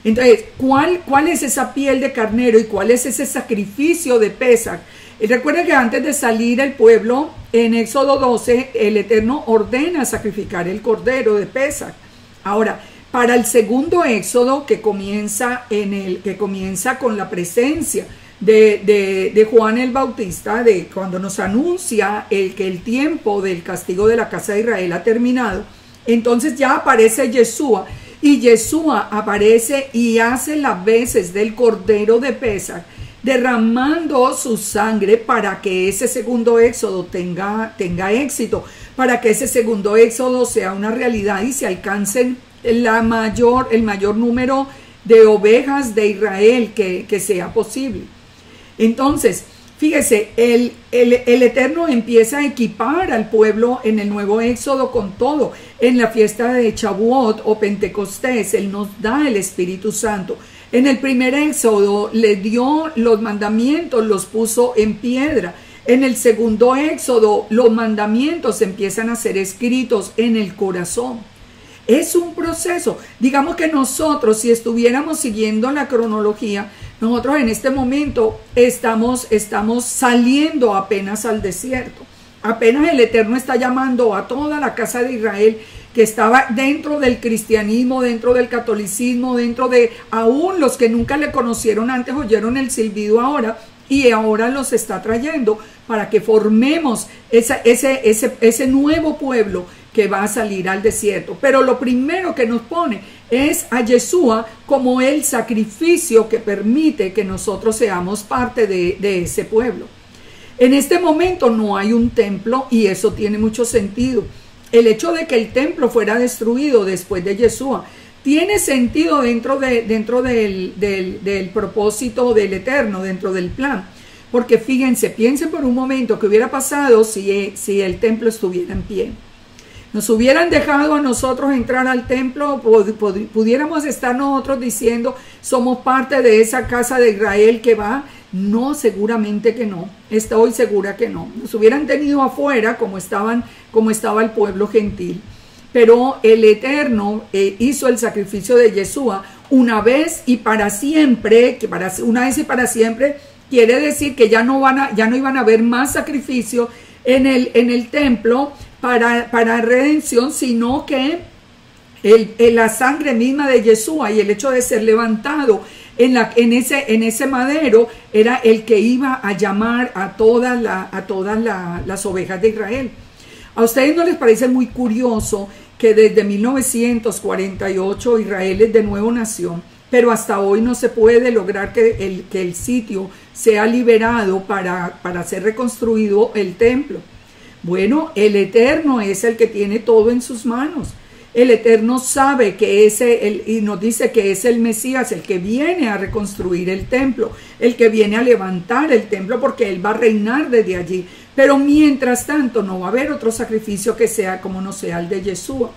Entonces, ¿cuál es esa piel de carnero y cuál es ese sacrificio de Pesach? Recuerden que antes de salir el pueblo, en Éxodo 12, el Eterno ordena sacrificar el cordero de Pesach. Ahora, para el segundo Éxodo, que comienza con la presencia de Juan el Bautista, de cuando nos anuncia que el tiempo del castigo de la casa de Israel ha terminado, entonces ya aparece Yeshua, y Yeshua aparece y hace las veces del cordero de Pesach, derramando su sangre para que ese segundo éxodo tenga éxito, para que ese segundo éxodo sea una realidad y se alcancen el mayor número de ovejas de Israel que sea posible. Entonces, fíjese, el Eterno empieza a equipar al pueblo en el nuevo éxodo con todo. En la fiesta de Shavuot o Pentecostés, Él nos da el Espíritu Santo. En el primer éxodo le dio los mandamientos, los puso en piedra. En el segundo éxodo, los mandamientos empiezan a ser escritos en el corazón. Es un proceso. Digamos que nosotros, si estuviéramos siguiendo la cronología, nosotros en este momento estamos saliendo apenas al desierto. Apenas el Eterno está llamando a toda la casa de Israel que estaba dentro del cristianismo, dentro del catolicismo, dentro de aún los que nunca le conocieron antes, oyeron el silbido ahora, y ahora los está trayendo para que formemos ese nuevo pueblo que va a salir al desierto. Pero lo primero que nos pone es a Yeshua como el sacrificio que permite que nosotros seamos parte de ese pueblo. En este momento no hay un templo, y eso tiene mucho sentido. El hecho de que el templo fuera destruido después de Yeshua tiene sentido dentro del propósito del Eterno, dentro del plan. Porque fíjense, piensen por un momento qué hubiera pasado si el templo estuviera en pie. Nos hubieran dejado a nosotros entrar al templo, pudiéramos estar nosotros diciendo, somos parte de esa casa de Israel que va. No, seguramente que no. Estoy segura que no. Nos hubieran tenido afuera como estaba el pueblo gentil. Pero el Eterno hizo el sacrificio de Yeshua una vez y para siempre, una vez y para siempre, quiere decir que ya no iban a haber más sacrificio en el templo para redención, sino que la sangre misma de Yeshua y el hecho de ser levantado en ese madero era el que iba a llamar a todas las ovejas de Israel. ¿A ustedes no les parece muy curioso que desde 1948 Israel es de nuevo nación, pero hasta hoy no se puede lograr que el sitio sea liberado para ser reconstruido el templo? Bueno, el Eterno es el que tiene todo en sus manos. El Eterno sabe que y nos dice que es el Mesías, el que viene a reconstruir el templo, el que viene a levantar el templo, porque Él va a reinar desde allí. Pero mientras tanto no va a haber otro sacrificio que sea como no sea el de Yeshua.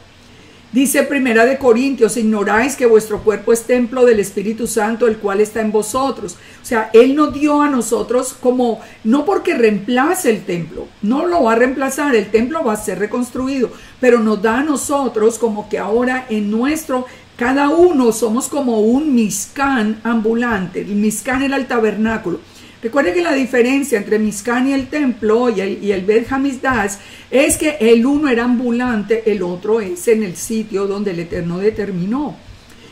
Dice Primera de Corintios, ignoráis que vuestro cuerpo es templo del Espíritu Santo, el cual está en vosotros. O sea, Él nos dio a nosotros como, no porque reemplace el templo, no lo va a reemplazar, el templo va a ser reconstruido, pero nos da a nosotros como que ahora en nuestro Cada uno somos como un Mishkan ambulante. El Mishkan era el tabernáculo. Recuerden que la diferencia entre Mishkan y el templo y el Bet Hamikdash es que el uno era ambulante, el otro es en el sitio donde el Eterno determinó.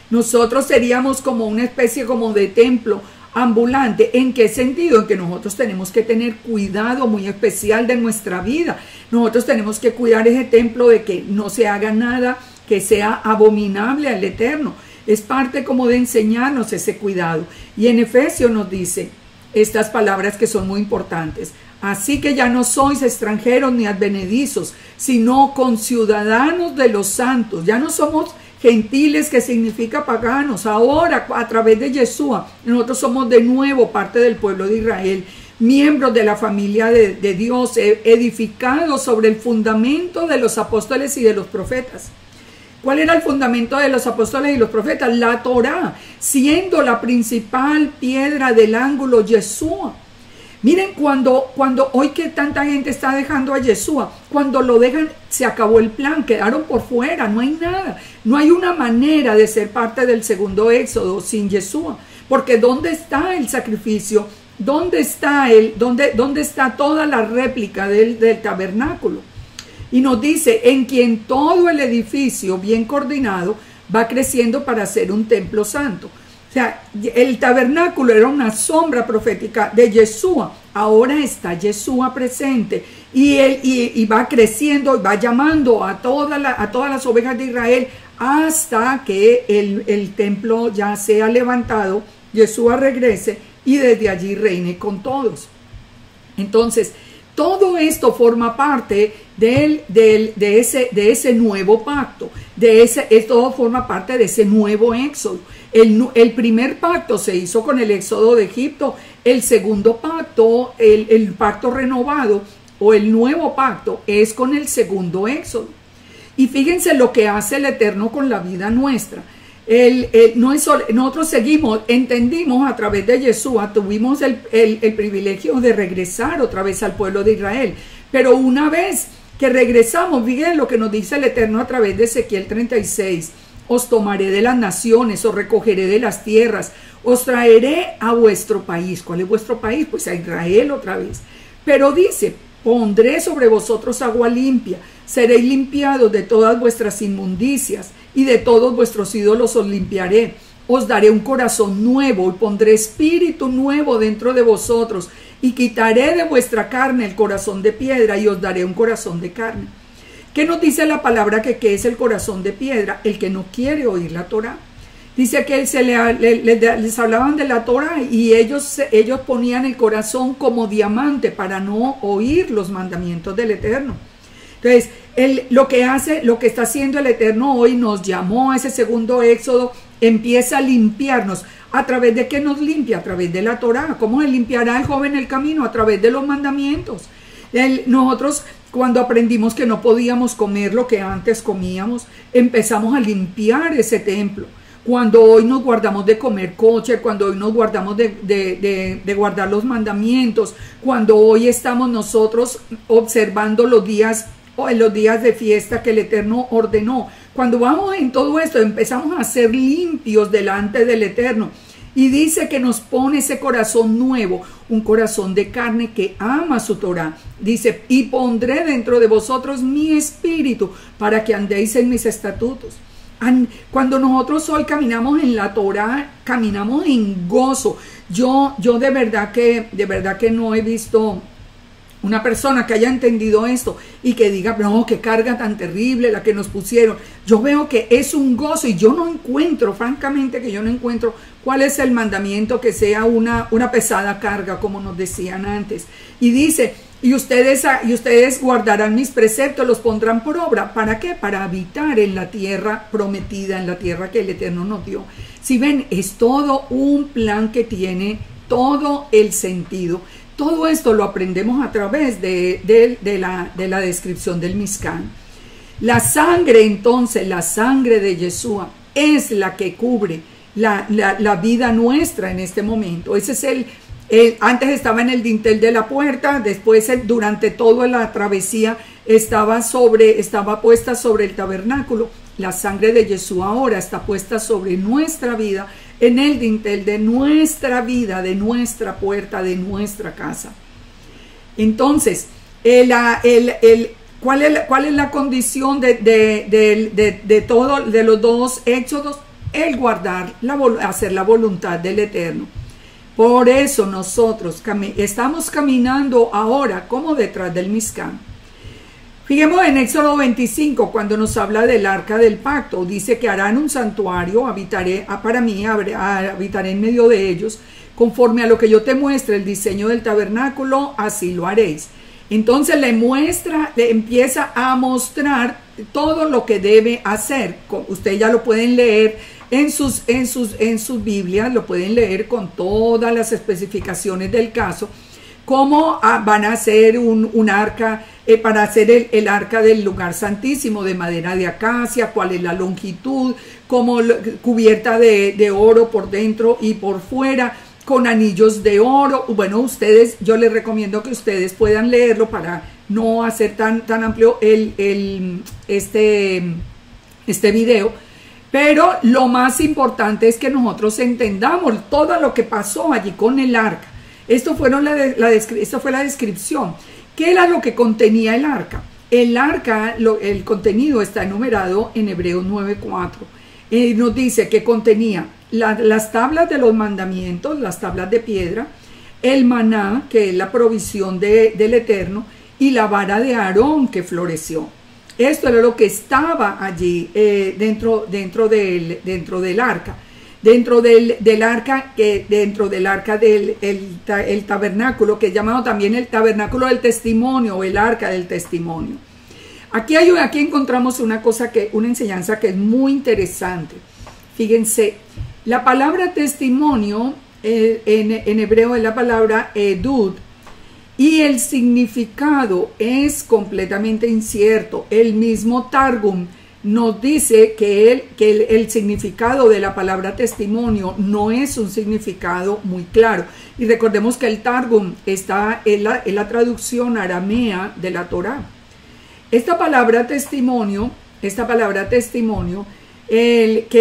Nosotros seríamos como una especie como de templo ambulante. ¿En qué sentido? En que nosotros tenemos que tener cuidado muy especial de nuestra vida. Nosotros tenemos que cuidar ese templo de que no se haga nada que sea abominable al Eterno. Es parte como de enseñarnos ese cuidado. Y en Efesios nos dice estas palabras que son muy importantes. Así que ya no sois extranjeros ni advenedizos, sino conciudadanos de los santos. Ya no somos gentiles, que significa paganos. Ahora, a través de Yeshua, nosotros somos de nuevo parte del pueblo de Israel, miembros de la familia de Dios, edificados sobre el fundamento de los apóstoles y de los profetas. ¿Cuál era el fundamento de los apóstoles y los profetas? La Torá, siendo la principal piedra del ángulo Yeshua. Miren, cuando hoy que tanta gente está dejando a Yeshua, cuando lo dejan, se acabó el plan, quedaron por fuera, no hay nada. No hay una manera de ser parte del segundo éxodo sin Yeshua. Porque ¿dónde está el sacrificio? ¿Dónde está dónde está toda la réplica del tabernáculo? Y nos dice, en quien todo el edificio bien coordinado va creciendo para ser un templo santo. O sea, el tabernáculo era una sombra profética de Yeshua. Ahora está Yeshua presente y va creciendo y va llamando a todas las ovejas de Israel hasta que el templo ya sea levantado, Yeshua regrese y desde allí reine con todos. Entonces, todo esto forma parte de ese nuevo pacto, todo forma parte de ese nuevo éxodo. El primer pacto se hizo con el éxodo de Egipto, el segundo pacto, el pacto renovado o el nuevo pacto es con el segundo éxodo. Y fíjense lo que hace el Eterno con la vida nuestra. Nosotros entendimos a través de Yeshua, tuvimos el privilegio de regresar otra vez al pueblo de Israel, pero una vez que regresamos, fíjense lo que nos dice el Eterno a través de Ezequiel 36, os tomaré de las naciones, os recogeré de las tierras, os traeré a vuestro país. ¿Cuál es vuestro país? Pues a Israel otra vez. Pero dice, pondré sobre vosotros agua limpia, seréis limpiados de todas vuestras inmundicias y de todos vuestros ídolos os limpiaré. Os daré un corazón nuevo y pondré espíritu nuevo dentro de vosotros y quitaré de vuestra carne el corazón de piedra y os daré un corazón de carne. ¿Qué nos dice la palabra que es el corazón de piedra? El que no quiere oír la Torá. Dice que les hablaban de la Torá y ellos ponían el corazón como diamante para no oír los mandamientos del Eterno. Entonces, lo que está haciendo el Eterno hoy, nos llamó a ese segundo éxodo, empieza a limpiarnos. ¿A través de qué nos limpia? A través de la Torá. ¿Cómo se limpiará el joven el camino? A través de los mandamientos. Nosotros, cuando aprendimos que no podíamos comer lo que antes comíamos, empezamos a limpiar ese templo. Cuando hoy nos guardamos de comer kosher, cuando hoy nos guardamos de guardar los mandamientos, cuando hoy estamos nosotros observando los días de fiesta que el Eterno ordenó. Cuando vamos en todo esto, empezamos a ser limpios delante del Eterno. Y dice que nos pone ese corazón nuevo, un corazón de carne que ama su Torah. Dice, y pondré dentro de vosotros mi espíritu para que andéis en mis estatutos. Cuando nosotros hoy caminamos en la Torah, caminamos en gozo. Yo de verdad que no he visto una persona que haya entendido esto y que diga, no, qué carga tan terrible la que nos pusieron. Yo veo que es un gozo y yo no encuentro, francamente que yo no encuentro cuál es el mandamiento que sea una pesada carga, como nos decían antes. Y dice, y ustedes guardarán mis preceptos, los pondrán por obra. ¿Para qué? Para habitar en la tierra prometida, en la tierra que el Eterno nos dio. Si ven, es todo un plan que tiene todo el sentido. Todo esto lo aprendemos a través de la descripción del Mishkan. La sangre, entonces, la sangre de Yeshua es la que cubre la vida nuestra en este momento. Ese es antes estaba en el dintel de la puerta, después durante toda la travesía estaba puesta sobre el tabernáculo. La sangre de Yeshua ahora está puesta sobre nuestra vida, en el dintel de nuestra vida, de nuestra puerta, de nuestra casa. Entonces, ¿cuál es la condición de los dos éxodos? El guardar, hacer la voluntad del Eterno. Por eso nosotros estamos caminando ahora como detrás del Mizcán. Fijemos en Éxodo 25, cuando nos habla del arca del pacto. Dice que harán un santuario, habitaré en medio de ellos, conforme a lo que yo te muestre el diseño del tabernáculo, así lo haréis. Entonces le empieza a mostrar todo lo que debe hacer. Ustedes ya lo pueden leer en sus Biblias, lo pueden leer con todas las especificaciones del caso, cómo van a hacer un arca, para hacer el arca del lugar santísimo de madera de acacia, cuál es la longitud, como cubierta de oro por dentro y por fuera, con anillos de oro. Bueno, yo les recomiendo que ustedes puedan leerlo para no hacer tan amplio este video. Pero lo más importante es que nosotros entendamos todo lo que pasó allí con el arca. Esto fue la descripción. ¿Qué era lo que contenía el arca? El arca, el contenido está enumerado en Hebreos 9:4. Nos dice que contenía las tablas de los mandamientos, las tablas de piedra, el maná, que es la provisión del Eterno, y la vara de Aarón que floreció. Esto era lo que estaba allí dentro del arca. Dentro del arca del tabernáculo, que es llamado también el tabernáculo del testimonio o el arca del testimonio. Aquí encontramos una enseñanza que es muy interesante. Fíjense, la palabra testimonio en hebreo es la palabra edud, y el significado es completamente incierto. El mismo Targum nos dice que el significado de la palabra testimonio no es un significado muy claro. Y recordemos que el Targum está en la traducción aramea de la Torá. Esta palabra testimonio, que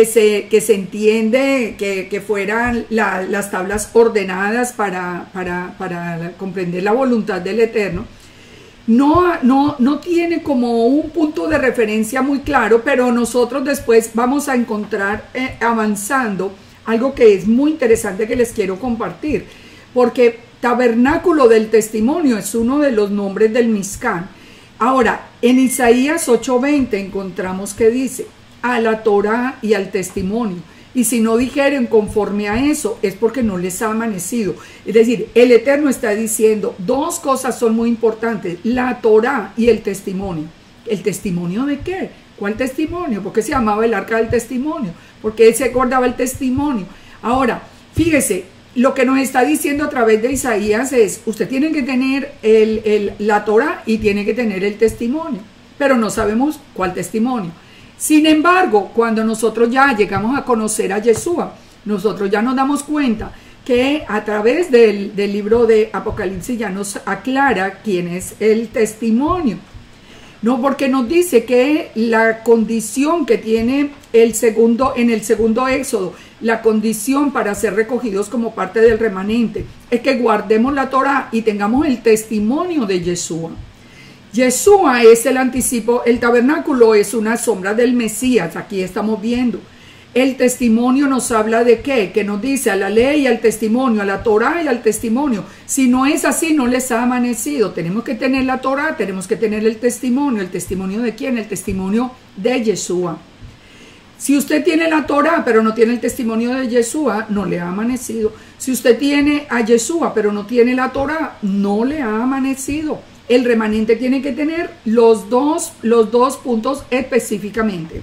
se entiende que fueran las tablas ordenadas para comprender la voluntad del Eterno, no tiene como un punto de referencia muy claro, pero nosotros después vamos a encontrar avanzando algo que es muy interesante que les quiero compartir, porque tabernáculo del testimonio es uno de los nombres del Mizcán. Ahora, en Isaías 8:20 encontramos que dice: a la Torá y al testimonio, y si no dijeren conforme a eso, es porque no les ha amanecido. Es decir, el Eterno está diciendo dos cosas son muy importantes: la Torá y el testimonio. ¿El testimonio de qué? ¿Cuál testimonio? ¿Por qué se llamaba el arca del testimonio? Porque él se acordaba el testimonio. Ahora, fíjese, lo que nos está diciendo a través de Isaías es: usted tiene que tener la Torá y tiene que tener el testimonio, pero no sabemos cuál testimonio. Sin embargo, cuando nosotros ya llegamos a conocer a Yeshua, nosotros ya nos damos cuenta que a través del libro de Apocalipsis ya nos aclara quién es el testimonio. No, porque nos dice que la condición que tiene en el segundo Éxodo, la condición para ser recogidos como parte del remanente, es que guardemos la Torá y tengamos el testimonio de Yeshua. Yeshua es el anticipo, el tabernáculo es una sombra del Mesías, aquí estamos viendo. El testimonio nos habla de qué, que nos dice a la ley y al testimonio, a la Torá y al testimonio. Si no es así, no les ha amanecido. Tenemos que tener la Torá, tenemos que tener el testimonio. ¿El testimonio de quién? El testimonio de Yeshua. Si usted tiene la Torá, pero no tiene el testimonio de Yeshua, no le ha amanecido. Si usted tiene a Yeshua, pero no tiene la Torá, no le ha amanecido. El remanente tiene que tener los dos puntos específicamente.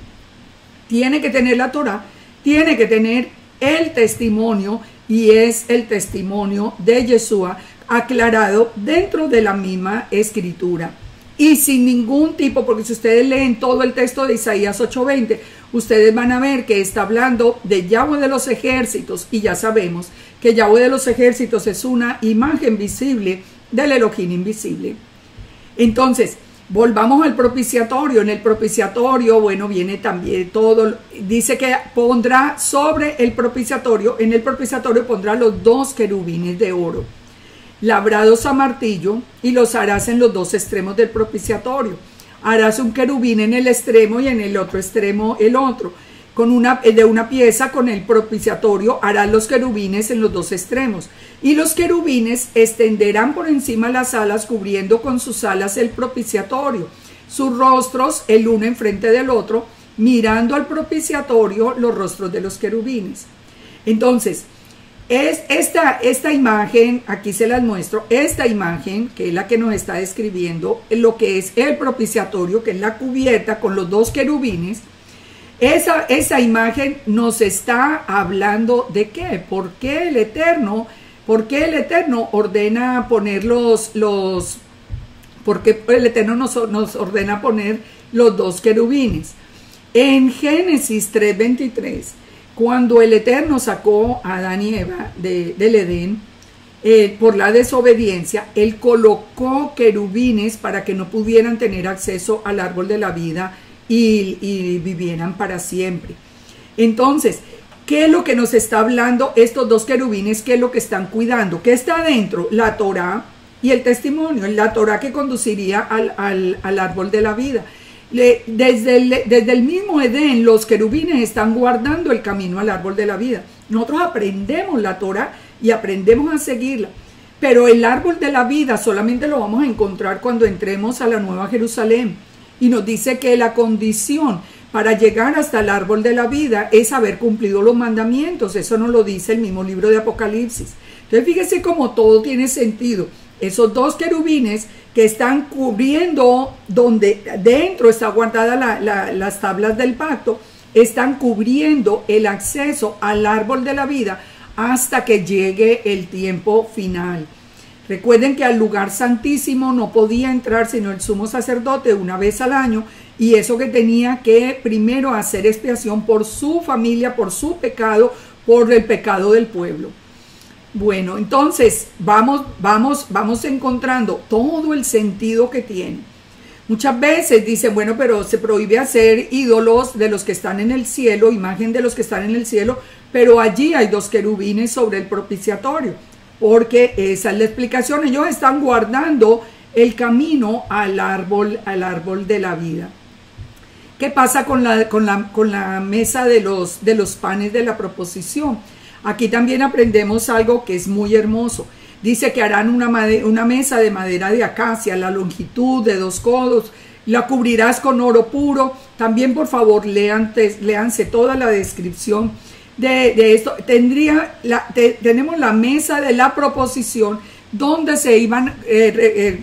Tiene que tener la Torá, tiene que tener el testimonio, y es el testimonio de Yeshua aclarado dentro de la misma escritura. Y sin ningún tipo, porque si ustedes leen todo el texto de Isaías 8:20, ustedes van a ver que está hablando de Yahweh de los ejércitos, y ya sabemos que Yahweh de los ejércitos es una imagen visible del Elohim invisible. Entonces, Volvamos al propiciatorio. En el propiciatorio, bueno, viene también todo, dice que pondrá sobre el propiciatorio, en el propiciatorio pondrá los 2 querubines de oro, labrados a martillo, y los harás en los 2 extremos del propiciatorio. Harás un querubín en el extremo y en el otro extremo el otro. De una pieza con el propiciatorio harás los querubines en los 2 extremos. Y los querubines extenderán por encima las alas, cubriendo con sus alas el propiciatorio. Sus rostros, el uno enfrente del otro, mirando al propiciatorio, los rostros de los querubines. Entonces, es esta imagen, aquí se las muestro, esta imagen, que es la que nos está describiendo lo que es el propiciatorio, que es la cubierta con los 2 querubines. Esa imagen nos está hablando de qué, por qué el Eterno ordena poner por qué el Eterno nos ordena poner los 2 querubines. En Génesis 3:23, cuando el Eterno sacó a Adán y Eva del Edén, por la desobediencia, Él colocó querubines para que no pudieran tener acceso al árbol de la vida y vivieran para siempre. Entonces, ¿qué es lo que nos está hablando estos 2 querubines? ¿Qué es lo que están cuidando? ¿Qué está adentro? La Torá y el testimonio. La Torá que conduciría al árbol de la vida. Desde el mismo Edén, los querubines están guardando el camino al árbol de la vida. Nosotros aprendemos la Torá y aprendemos a seguirla. Pero el árbol de la vida solamente lo vamos a encontrar cuando entremos a la Nueva Jerusalén. Y nos dice que la condición para llegar hasta el árbol de la vida es haber cumplido los mandamientos. Eso nos lo dice el mismo libro de Apocalipsis. Entonces fíjese cómo todo tiene sentido. Esos 2 querubines que están cubriendo, donde dentro está guardada las tablas del pacto, están cubriendo el acceso al árbol de la vida hasta que llegue el tiempo final. Recuerden que al lugar santísimo no podía entrar sino el sumo sacerdote una vez al año, y eso que tenía que primero hacer expiación por su familia, por su pecado, por el pecado del pueblo. Bueno, entonces vamos encontrando todo el sentido que tiene. Muchas veces dicen, bueno, pero se prohíbe hacer ídolos de los que están en el cielo, imagen de los que están en el cielo, pero allí hay 2 querubines sobre el propiciatorio. Porque esa es la explicación. Ellos están guardando el camino al árbol de la vida. ¿Qué pasa con la mesa de los panes de la proposición? Aquí también aprendemos algo que es muy hermoso. Dice que harán una mesa de madera de acacia, la longitud de 2 codos, la cubrirás con oro puro. También, por favor, léanse toda la descripción de esto. Tenemos la mesa de la proposición, donde se iban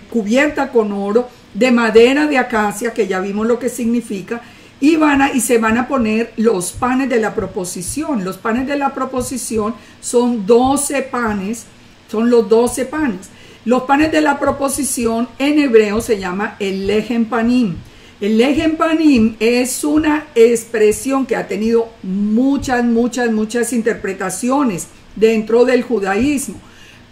cubierta con oro, de madera de acacia, que ya vimos lo que significa, y se van a poner los panes de la proposición. Los panes de la proposición son 12 panes, son los 12 panes. Los panes de la proposición en hebreo se llama el lejem panim. El lejem panim es una expresión que ha tenido muchas interpretaciones dentro del judaísmo,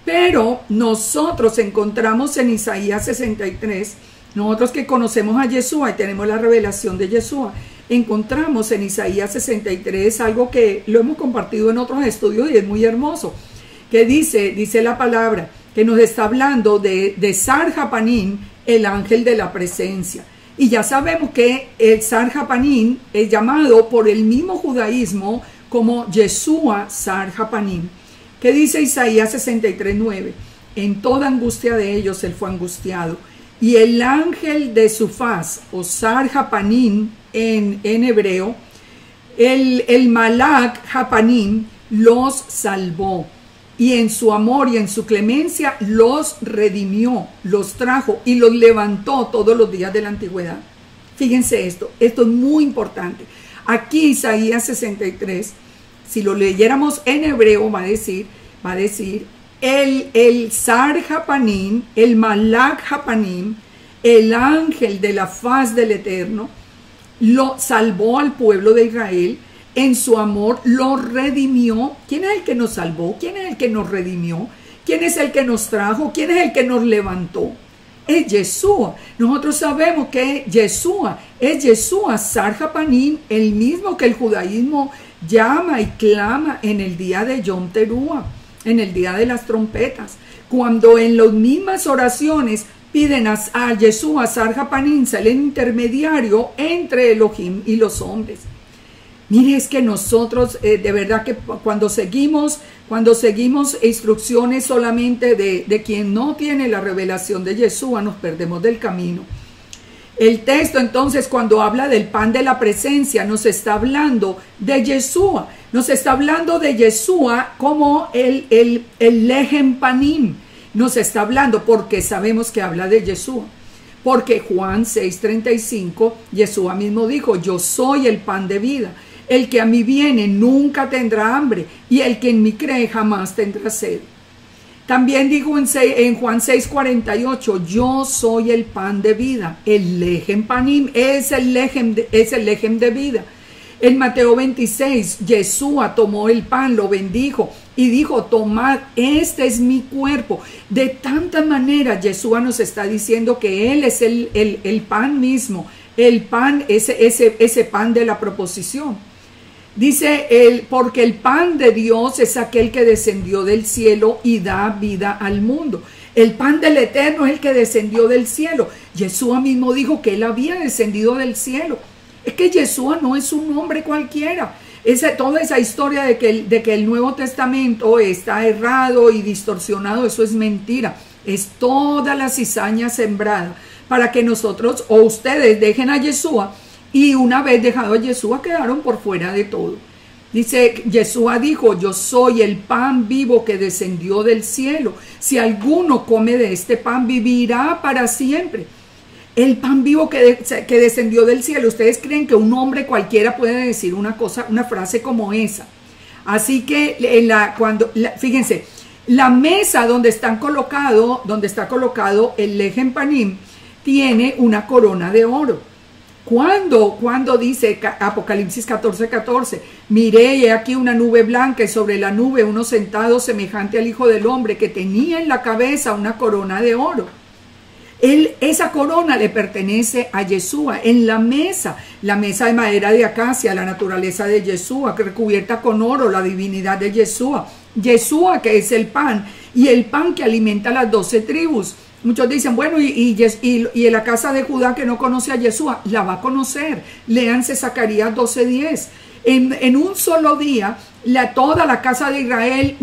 pero nosotros encontramos en Isaías 63, nosotros que conocemos a Yeshua y tenemos la revelación de Yeshua, encontramos en Isaías 63 algo que lo hemos compartido en otros estudios y es muy hermoso, que dice la palabra, que nos está hablando de Sar Japanim, el ángel de la presencia. Y ya sabemos que el Sar Japanim es llamado por el mismo judaísmo como Yeshua Sar Japanim. ¿Qué dice Isaías 63:9? En toda angustia de ellos él fue angustiado, y el ángel de su faz, o Sar Japanim en hebreo, el Malak Japanim, los salvó. Y en su amor y en su clemencia los redimió, los trajo y los levantó todos los días de la antigüedad. Fíjense esto es muy importante. Aquí Isaías 63, si lo leyéramos en hebreo, va a decir el Sar Japanim, el Malak Japanim, el ángel de la faz del Eterno, lo salvó al pueblo de Israel. En su amor lo redimió. ¿Quién es el que nos salvó? ¿Quién es el que nos redimió? ¿Quién es el que nos trajo? ¿Quién es el que nos levantó? es Yeshua. Nosotros sabemos que Yeshua es Yeshua Sar HaPanim, el mismo que el judaísmo llama y clama en el día de Yom Teruah, en el día de las trompetas, cuando en las mismas oraciones piden a Yeshua Sar HaPanim, el intermediario entre Elohim y los hombres. Mire, es que nosotros de verdad que cuando seguimos instrucciones solamente de quien no tiene la revelación de Yeshua, nos perdemos del camino. El texto entonces, cuando habla del pan de la presencia, nos está hablando de Yeshua, nos está hablando de Yeshua como el Lehem Panim, nos está hablando porque sabemos que habla de Yeshua. Porque Juan 6:35, Yeshua mismo dijo, yo soy el pan de vida. El que a mí viene nunca tendrá hambre, y el que en mí cree jamás tendrá sed. También dijo en Juan 6:48, yo soy el pan de vida. El Lehem Panim es el lejem de vida. En Mateo 26, Yeshua tomó el pan, lo bendijo y dijo, tomad, este es mi cuerpo. De tanta manera, Yeshua nos está diciendo que Él es el pan mismo, el pan, ese pan de la proposición. Dice, porque el pan de Dios es aquel que descendió del cielo y da vida al mundo. El pan del Eterno es el que descendió del cielo. Yeshua mismo dijo que Él había descendido del cielo. Es que Yeshua no es un hombre cualquiera. Toda esa historia de que el Nuevo Testamento está errado y distorsionado, eso es mentira. Es toda la cizaña sembrada para que nosotros o ustedes dejen a Yeshua, y una vez dejado a Yeshua quedaron por fuera de todo. Dice, Yeshua dijo, yo soy el pan vivo que descendió del cielo. Si alguno come de este pan, vivirá para siempre. El pan vivo que descendió del cielo. ¿Ustedes creen que un hombre cualquiera puede decir una frase como esa? Así que fíjense, la mesa donde está colocado el Lehem Panim tiene una corona de oro. Cuando dice Apocalipsis 14:14, miré y he aquí una nube blanca y sobre la nube uno sentado semejante al Hijo del Hombre que tenía en la cabeza una corona de oro. Esa corona le pertenece a Yeshua. En la mesa de madera de acacia, la naturaleza de Yeshua, recubierta con oro, la divinidad de Yeshua. Yeshua que es el pan, y el pan que alimenta a las 12 tribus. Muchos dicen, bueno, y en la casa de Judá que no conoce a Yeshua, la va a conocer. Léanse Zacarías 12:10. En un solo día, toda la casa de Israel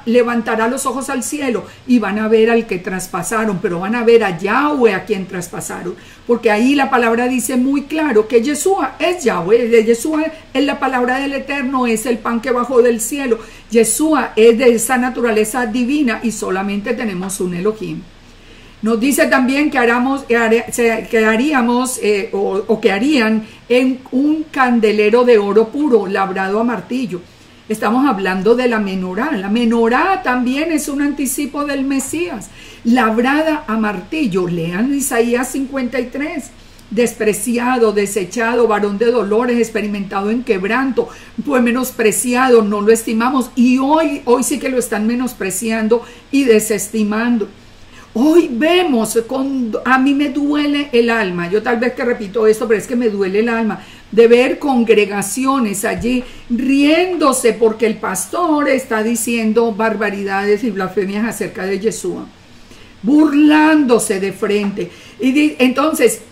levantará los ojos al cielo y van a ver al que traspasaron, pero van a ver a Yahweh a quien traspasaron. Porque ahí la palabra dice muy claro que Yeshua es Yahweh, Yeshua es la palabra del Eterno, es el pan que bajó del cielo. Yeshua es de esa naturaleza divina y solamente tenemos un Elohim. Nos dice también que harían en un candelero de oro puro, labrado a martillo. Estamos hablando de la menorá. La menorá también es un anticipo del Mesías, labrada a martillo. Lean Isaías 53. Despreciado, desechado, varón de dolores, experimentado en quebranto, fue menospreciado, no lo estimamos, y hoy sí que lo están menospreciando y desestimando. Hoy vemos, a mí me duele el alma, yo tal vez que repito esto, pero es que me duele el alma, de ver congregaciones allí riéndose porque el pastor está diciendo barbaridades y blasfemias acerca de Yeshua, burlándose de frente. Y entonces,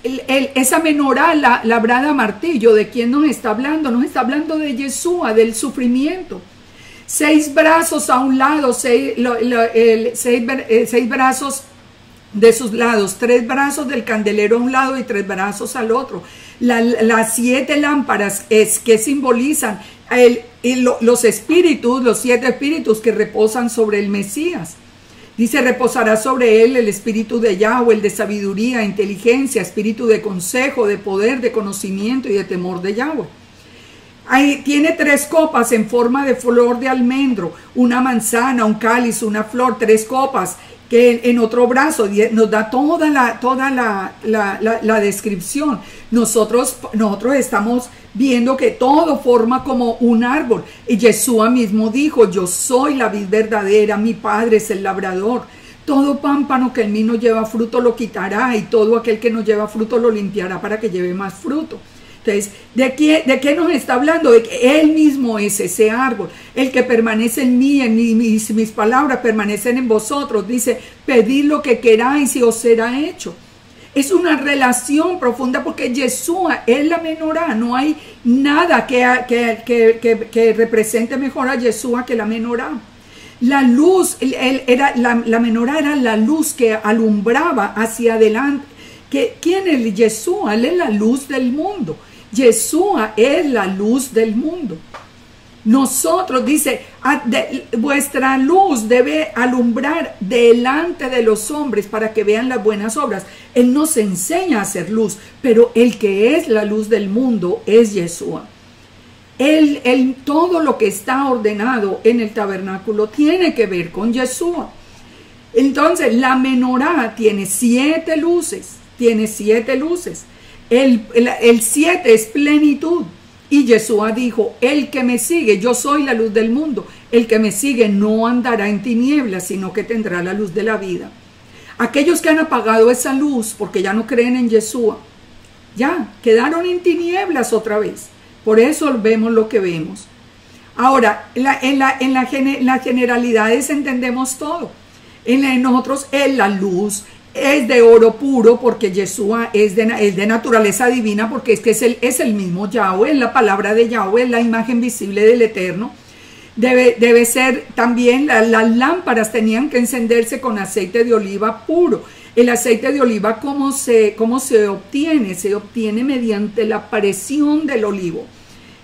esa menorá labrada a martillo, ¿de quién nos está hablando? Nos está hablando de Yeshua, del sufrimiento. 6 brazos a un lado, 6 brazos de sus lados, 3 brazos del candelero a un lado y 3 brazos al otro. Las 7 lámparas que simbolizan los espíritus, los 7 espíritus que reposan sobre el Mesías. Dice, reposará sobre él el espíritu de Yahweh, el de sabiduría, inteligencia, espíritu de consejo, de poder, de conocimiento y de temor de Yahweh. Ahí tiene 3 copas en forma de flor de almendro, una manzana, un cáliz, una flor, 3 copas, que en otro brazo nos da toda la descripción. Nosotros estamos viendo que todo forma como un árbol. Y Yeshua mismo dijo, yo soy la vid verdadera, mi padre es el labrador. todo pámpano que en mí no lleva fruto lo quitará, y todo aquel que no lleva fruto lo limpiará para que lleve más fruto. Entonces, ¿de qué nos está hablando? De que Él mismo es ese árbol. El que permanece en mí, mis palabras permanecen en vosotros. Dice, pedid lo que queráis y os será hecho. Es una relación profunda porque Yeshua es la menorá. No hay nada que represente mejor a Yeshua que la menorá. La luz, la menorá era la luz que alumbraba hacia adelante. ¿Quién es Yeshua? Él es la luz del mundo. Yeshua es la luz del mundo. Nosotros, dice, vuestra luz debe alumbrar delante de los hombres para que vean las buenas obras. Él nos enseña a hacer luz, pero el que es la luz del mundo es Yeshua. Todo lo que está ordenado en el tabernáculo tiene que ver con Yeshua. Entonces, la menorá tiene 7 luces. Tiene 7 luces. El 7 es plenitud. Y Yeshua dijo, el que me sigue, yo soy la luz del mundo. El que me sigue no andará en tinieblas, sino que tendrá la luz de la vida. Aquellos que han apagado esa luz porque ya no creen en Yeshua, ya quedaron en tinieblas otra vez. Por eso vemos lo que vemos. Ahora, en las generalidades entendemos todo. En nosotros es la luz. Es de oro puro porque Yeshua es de naturaleza divina, porque es el mismo Yahweh, es la palabra de Yahweh, es la imagen visible del Eterno. Debe ser también, las lámparas tenían que encenderse con aceite de oliva puro. El aceite de oliva, ¿cómo se obtiene? Se obtiene mediante la presión del olivo.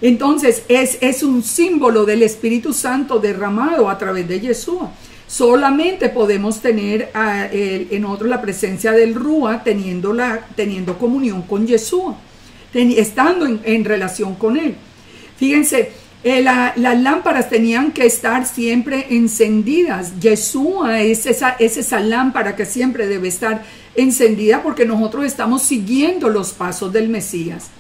Entonces es un símbolo del Espíritu Santo derramado a través de Yeshua. Solamente podemos tener en nosotros la presencia del Rúa teniendo comunión con Yeshua, estando en relación con Él. Fíjense, las lámparas tenían que estar siempre encendidas. Yeshua es esa lámpara que siempre debe estar encendida porque nosotros estamos siguiendo los pasos del Mesías.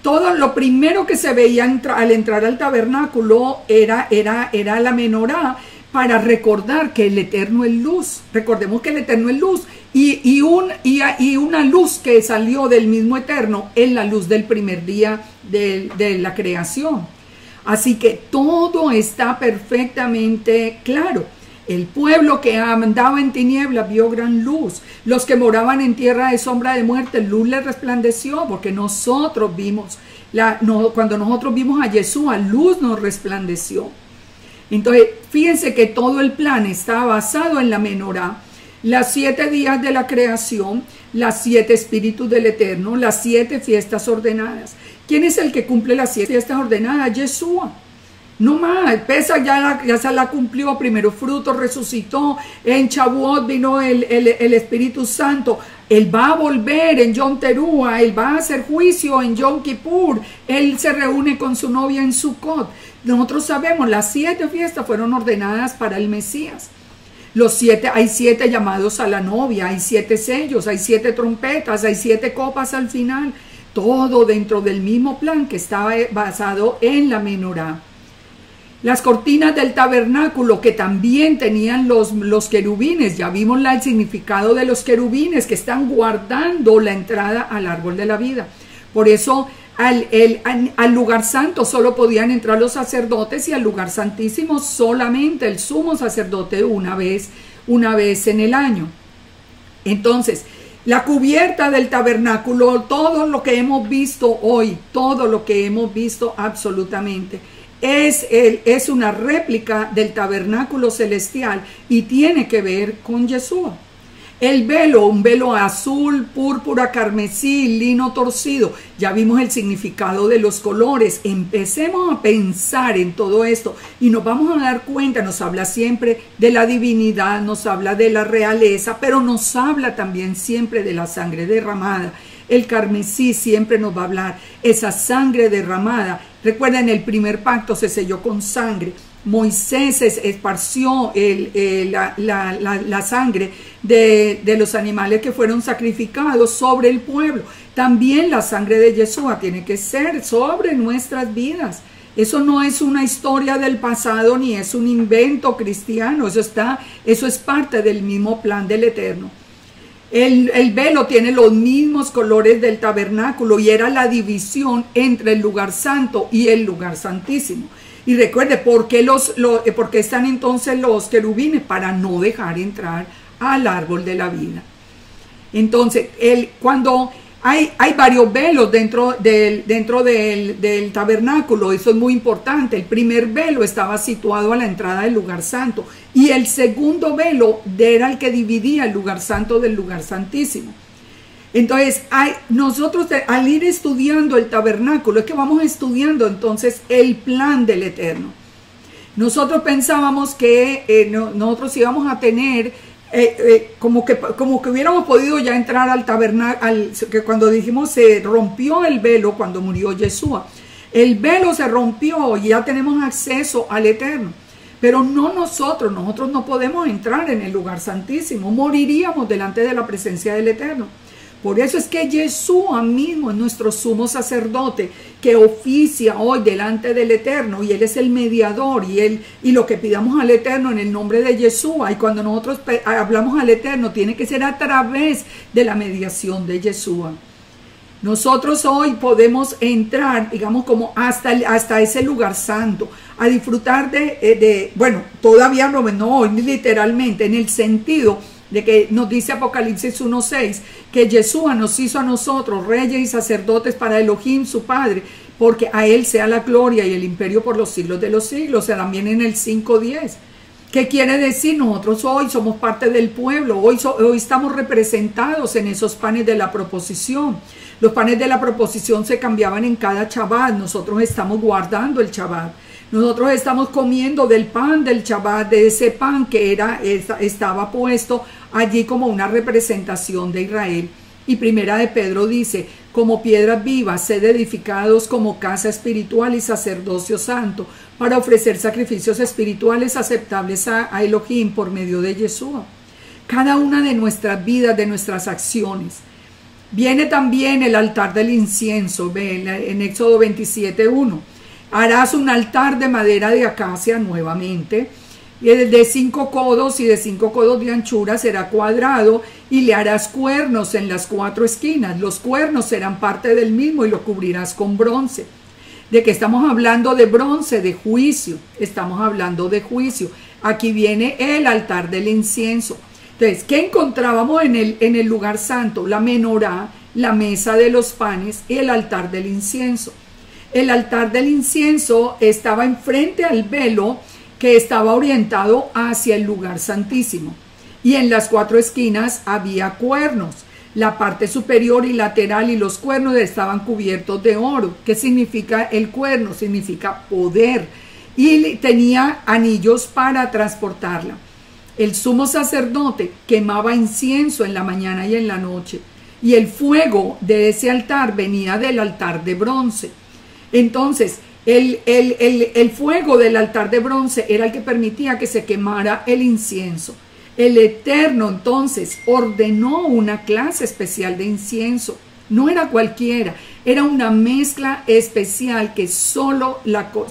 Todo lo primero que se veía al entrar al tabernáculo era la menorá, para recordar que el Eterno es luz. Recordemos que el Eterno es luz y una luz que salió del mismo Eterno es la luz del primer día de la creación. Así que todo está perfectamente claro. El pueblo que andaba en tinieblas vio gran luz. Los que moraban en tierra de sombra de muerte, luz les resplandeció, porque nosotros vimos, cuando nosotros vimos a Yeshua, luz nos resplandeció. Entonces, fíjense que todo el plan está basado en la menorá, las 7 días de la creación, las 7 espíritus del Eterno, las 7 fiestas ordenadas. ¿Quién es el que cumple las 7 fiestas ordenadas? Yeshua. No más, Pesach ya se la cumplió, primero fruto, resucitó, en Shavuot vino el Espíritu Santo. Él va a volver en Yom Teruah, Él va a hacer juicio en Yom Kippur, Él se reúne con su novia en Sukkot. Nosotros sabemos, las 7 fiestas fueron ordenadas para el Mesías. Hay 7 llamados a la novia, hay 7 sellos, hay 7 trompetas, hay 7 copas al final. Todo dentro del mismo plan que estaba basado en la menorá. Las cortinas del tabernáculo que también tenían los querubines, ya vimos el significado de los querubines que están guardando la entrada al árbol de la vida. Por eso al lugar santo solo podían entrar los sacerdotes y al lugar santísimo solamente el sumo sacerdote una vez en el año. Entonces, la cubierta del tabernáculo, todo lo que hemos visto hoy, todo lo que hemos visto absolutamente, es una réplica del tabernáculo celestial y tiene que ver con Yeshua. El velo, un velo azul, púrpura, carmesí, lino torcido. Ya vimos el significado de los colores. Empecemos a pensar en todo esto y nos vamos a dar cuenta. Nos habla siempre de la divinidad, nos habla de la realeza, pero nos habla también siempre de la sangre derramada. El carmesí siempre nos va a hablar esa sangre derramada. Recuerden, el primer pacto se selló con sangre. Moisés esparció la sangre de los animales que fueron sacrificados sobre el pueblo. También la sangre de Yeshua tiene que ser sobre nuestras vidas. Eso no es una historia del pasado ni es un invento cristiano. Eso es parte del mismo plan del Eterno. El velo tiene los mismos colores del tabernáculo y era la división entre el lugar santo y el lugar santísimo. Y recuerde, ¿por qué están entonces los querubines? Para no dejar entrar al árbol de la vida. Entonces, cuando hay varios velos dentro del tabernáculo, eso es muy importante. El primer velo estaba situado a la entrada del lugar santo y el segundo velo era el que dividía el lugar santo del lugar santísimo. Entonces, nosotros al ir estudiando el tabernáculo, es que vamos estudiando entonces el plan del Eterno. Nosotros pensábamos que nosotros íbamos a tener como que hubiéramos podido ya entrar al tabernáculo, que cuando dijimos se rompió el velo cuando murió Yeshua. El velo se rompió y ya tenemos acceso al Eterno. Pero no nosotros no podemos entrar en el lugar santísimo, moriríamos delante de la presencia del Eterno. Por eso es que Yeshua mismo es nuestro sumo sacerdote que oficia hoy delante del Eterno y Él es el mediador y lo que pidamos al Eterno en el nombre de Yeshua y cuando nosotros hablamos al Eterno tiene que ser a través de la mediación de Yeshua. Nosotros hoy podemos entrar, digamos, como hasta ese lugar santo, a disfrutar bueno, todavía no literalmente, en el sentido de que nos dice Apocalipsis 1:6, que Yeshua nos hizo a nosotros reyes y sacerdotes para Elohim, su Padre, porque a Él sea la gloria y el imperio por los siglos de los siglos. O sea, también en el 5:10. ¿Qué quiere decir? Nosotros hoy somos parte del pueblo, hoy estamos representados en esos panes de la proposición. Los panes de la proposición se cambiaban en cada Shabbat, nosotros estamos guardando el Shabbat. Nosotros estamos comiendo del pan del Shabbat, de ese pan que estaba puesto allí como una representación de Israel. Y Primera de Pedro dice, como piedras vivas, sed edificados como casa espiritual y sacerdocio santo, para ofrecer sacrificios espirituales aceptables a Elohim por medio de Yeshua. Cada una de nuestras vidas, de nuestras acciones. Viene también el altar del incienso, en Éxodo 27:1. Harás un altar de madera de acacia nuevamente, de 5 codos y de 5 codos de anchura será cuadrado y le harás cuernos en las 4 esquinas. Los cuernos serán parte del mismo y lo cubrirás con bronce. ¿De qué estamos hablando? De bronce, de juicio. Estamos hablando de juicio. Aquí viene el altar del incienso. Entonces, ¿qué encontrábamos en el lugar santo? La menorá, la mesa de los panes y el altar del incienso. El altar del incienso estaba enfrente al velo que estaba orientado hacia el lugar santísimo. Y en las 4 esquinas había cuernos. La parte superior y lateral y los cuernos estaban cubiertos de oro. ¿Qué significa el cuerno? Significa poder. Y tenía anillos para transportarla. El sumo sacerdote quemaba incienso en la mañana y en la noche. Y el fuego de ese altar venía del altar de bronce. Entonces, el fuego del altar de bronce era el que permitía que se quemara el incienso. El Eterno entonces ordenó una clase especial de incienso. No era cualquiera, era una mezcla especial que solo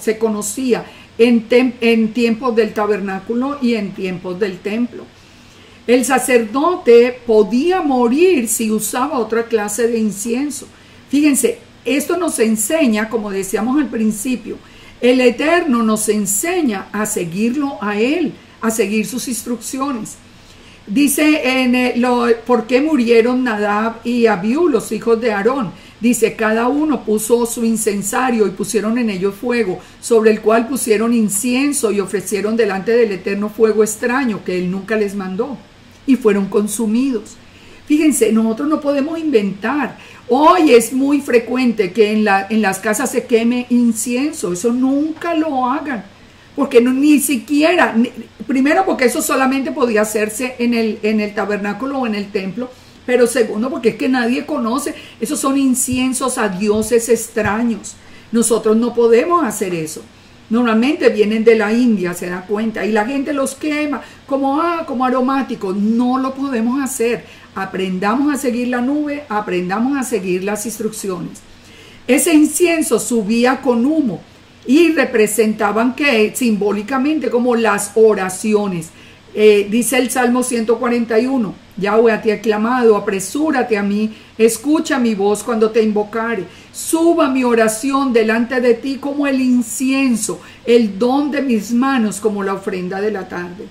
se conocía en tiempos del tabernáculo y en tiempos del templo. El sacerdote podía morir si usaba otra clase de incienso. Fíjense, esto nos enseña, como decíamos al principio, el Eterno nos enseña a seguirlo a Él, a seguir sus instrucciones. Dice ¿por qué murieron Nadab y Abiú, los hijos de Aarón? Dice, cada uno puso su incensario y pusieron en ello fuego, sobre el cual pusieron incienso y ofrecieron delante del Eterno fuego extraño que Él nunca les mandó, y fueron consumidos. Fíjense, nosotros no podemos inventar. Hoy es muy frecuente que en las casas se queme incienso. Eso nunca lo hagan. Porque ni siquiera, primero porque eso solamente podía hacerse en el tabernáculo o en el templo. Pero segundo porque es que nadie conoce. Esos son inciensos a dioses extraños. Nosotros no podemos hacer eso. Normalmente vienen de la India, se da cuenta, y la gente los quema como aromáticos. No lo podemos hacer. Aprendamos a seguir la nube, aprendamos a seguir las instrucciones. Ese incienso subía con humo y representaban que simbólicamente como las oraciones. Dice el Salmo 141, Yahweh, a ti he clamado, apresúrate a mí, escucha mi voz cuando te invocare, suba mi oración delante de ti como el incienso, el don de mis manos como la ofrenda de la tarde.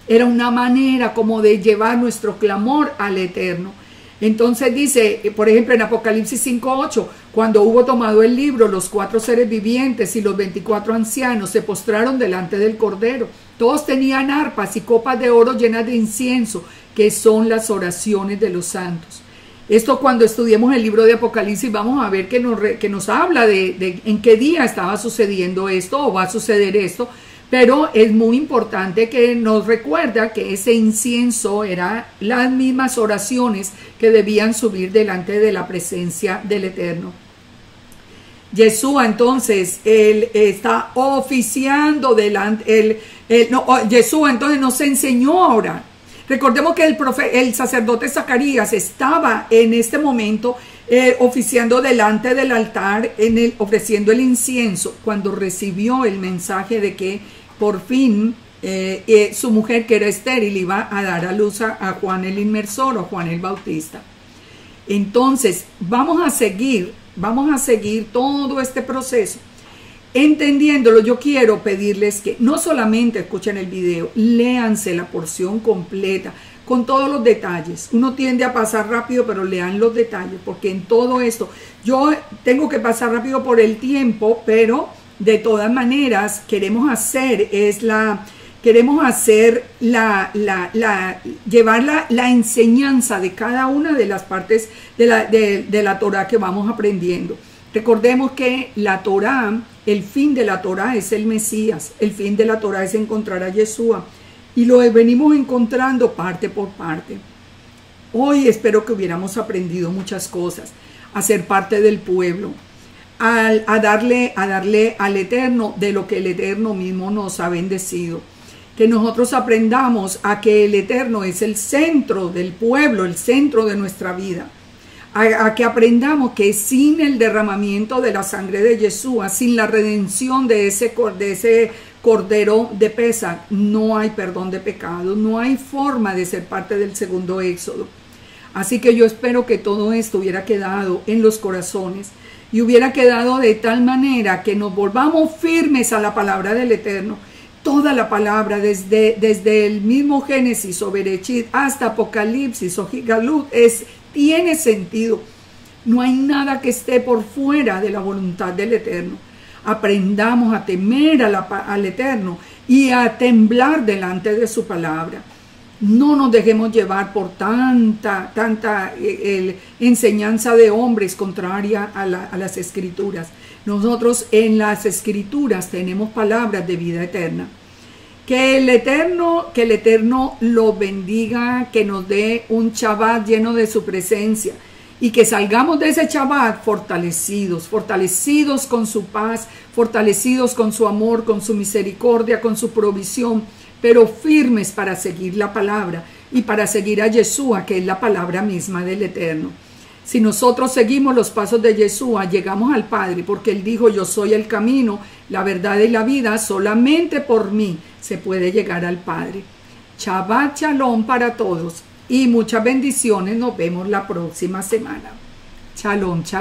Era una manera como de llevar nuestro clamor al Eterno. Entonces dice, por ejemplo, en Apocalipsis 5:8, cuando hubo tomado el libro, los 4 seres vivientes y los 24 ancianos se postraron delante del Cordero. Todos tenían arpas y copas de oro llenas de incienso, que son las oraciones de los santos. Esto, cuando estudiemos el libro de Apocalipsis, vamos a ver que nos habla de en qué día estaba sucediendo esto o va a suceder esto. Pero es muy importante que nos recuerda que ese incienso era las mismas oraciones que debían subir delante de la presencia del Eterno. Yeshua, entonces, él está oficiando delante, Yeshua entonces nos enseñó a orar. Recordemos que el sacerdote Zacarías estaba en este momento oficiando delante del altar, ofreciendo el incienso, cuando recibió el mensaje de que por fin su mujer, que era estéril, iba a dar a luz a Juan el Inmersor o Juan el Bautista. Entonces vamos a seguir todo este proceso entendiéndolo. Yo quiero pedirles que no solamente escuchen el video, léanse la porción completa con todos los detalles. Uno tiende a pasar rápido, pero lean los detalles, porque en todo esto yo tengo que pasar rápido por el tiempo, pero de todas maneras queremos llevar la enseñanza de cada una de las partes de la Torah que vamos aprendiendo. Recordemos que la Torah, el fin de la Torah es el Mesías, el fin de la Torah es encontrar a Yeshua, y lo venimos encontrando parte por parte. Hoy espero que hubiéramos aprendido muchas cosas, a ser parte del pueblo, a darle al Eterno de lo que el Eterno mismo nos ha bendecido. Que nosotros aprendamos a que el Eterno es el centro del pueblo, el centro de nuestra vida. A que aprendamos que sin el derramamiento de la sangre de Yeshua, sin la redención de ese Cordero de Pesach, no hay perdón de pecados, no hay forma de ser parte del segundo éxodo. Así que yo espero que todo esto hubiera quedado en los corazones y hubiera quedado de tal manera que nos volvamos firmes a la palabra del Eterno. Toda la palabra, desde el mismo Génesis o Berechit hasta Apocalipsis o Gigalut, tiene sentido. No hay nada que esté por fuera de la voluntad del Eterno. Aprendamos a temer al Eterno y a temblar delante de su palabra. No nos dejemos llevar por tanta enseñanza de hombres contraria a las Escrituras. Nosotros en las Escrituras tenemos palabras de vida eterna. Que el Eterno lo bendiga, que nos dé un Shabbat lleno de su presencia y que salgamos de ese Shabbat fortalecidos con su paz, fortalecidos con su amor, con su misericordia, con su provisión, pero firmes para seguir la palabra y para seguir a Yeshua, que es la palabra misma del Eterno. Si nosotros seguimos los pasos de Yeshua, llegamos al Padre, porque Él dijo: yo soy el camino, la verdad y la vida, solamente por mí se puede llegar al Padre. Shabbat Shalom para todos y muchas bendiciones. Nos vemos la próxima semana. Shalom, shalom.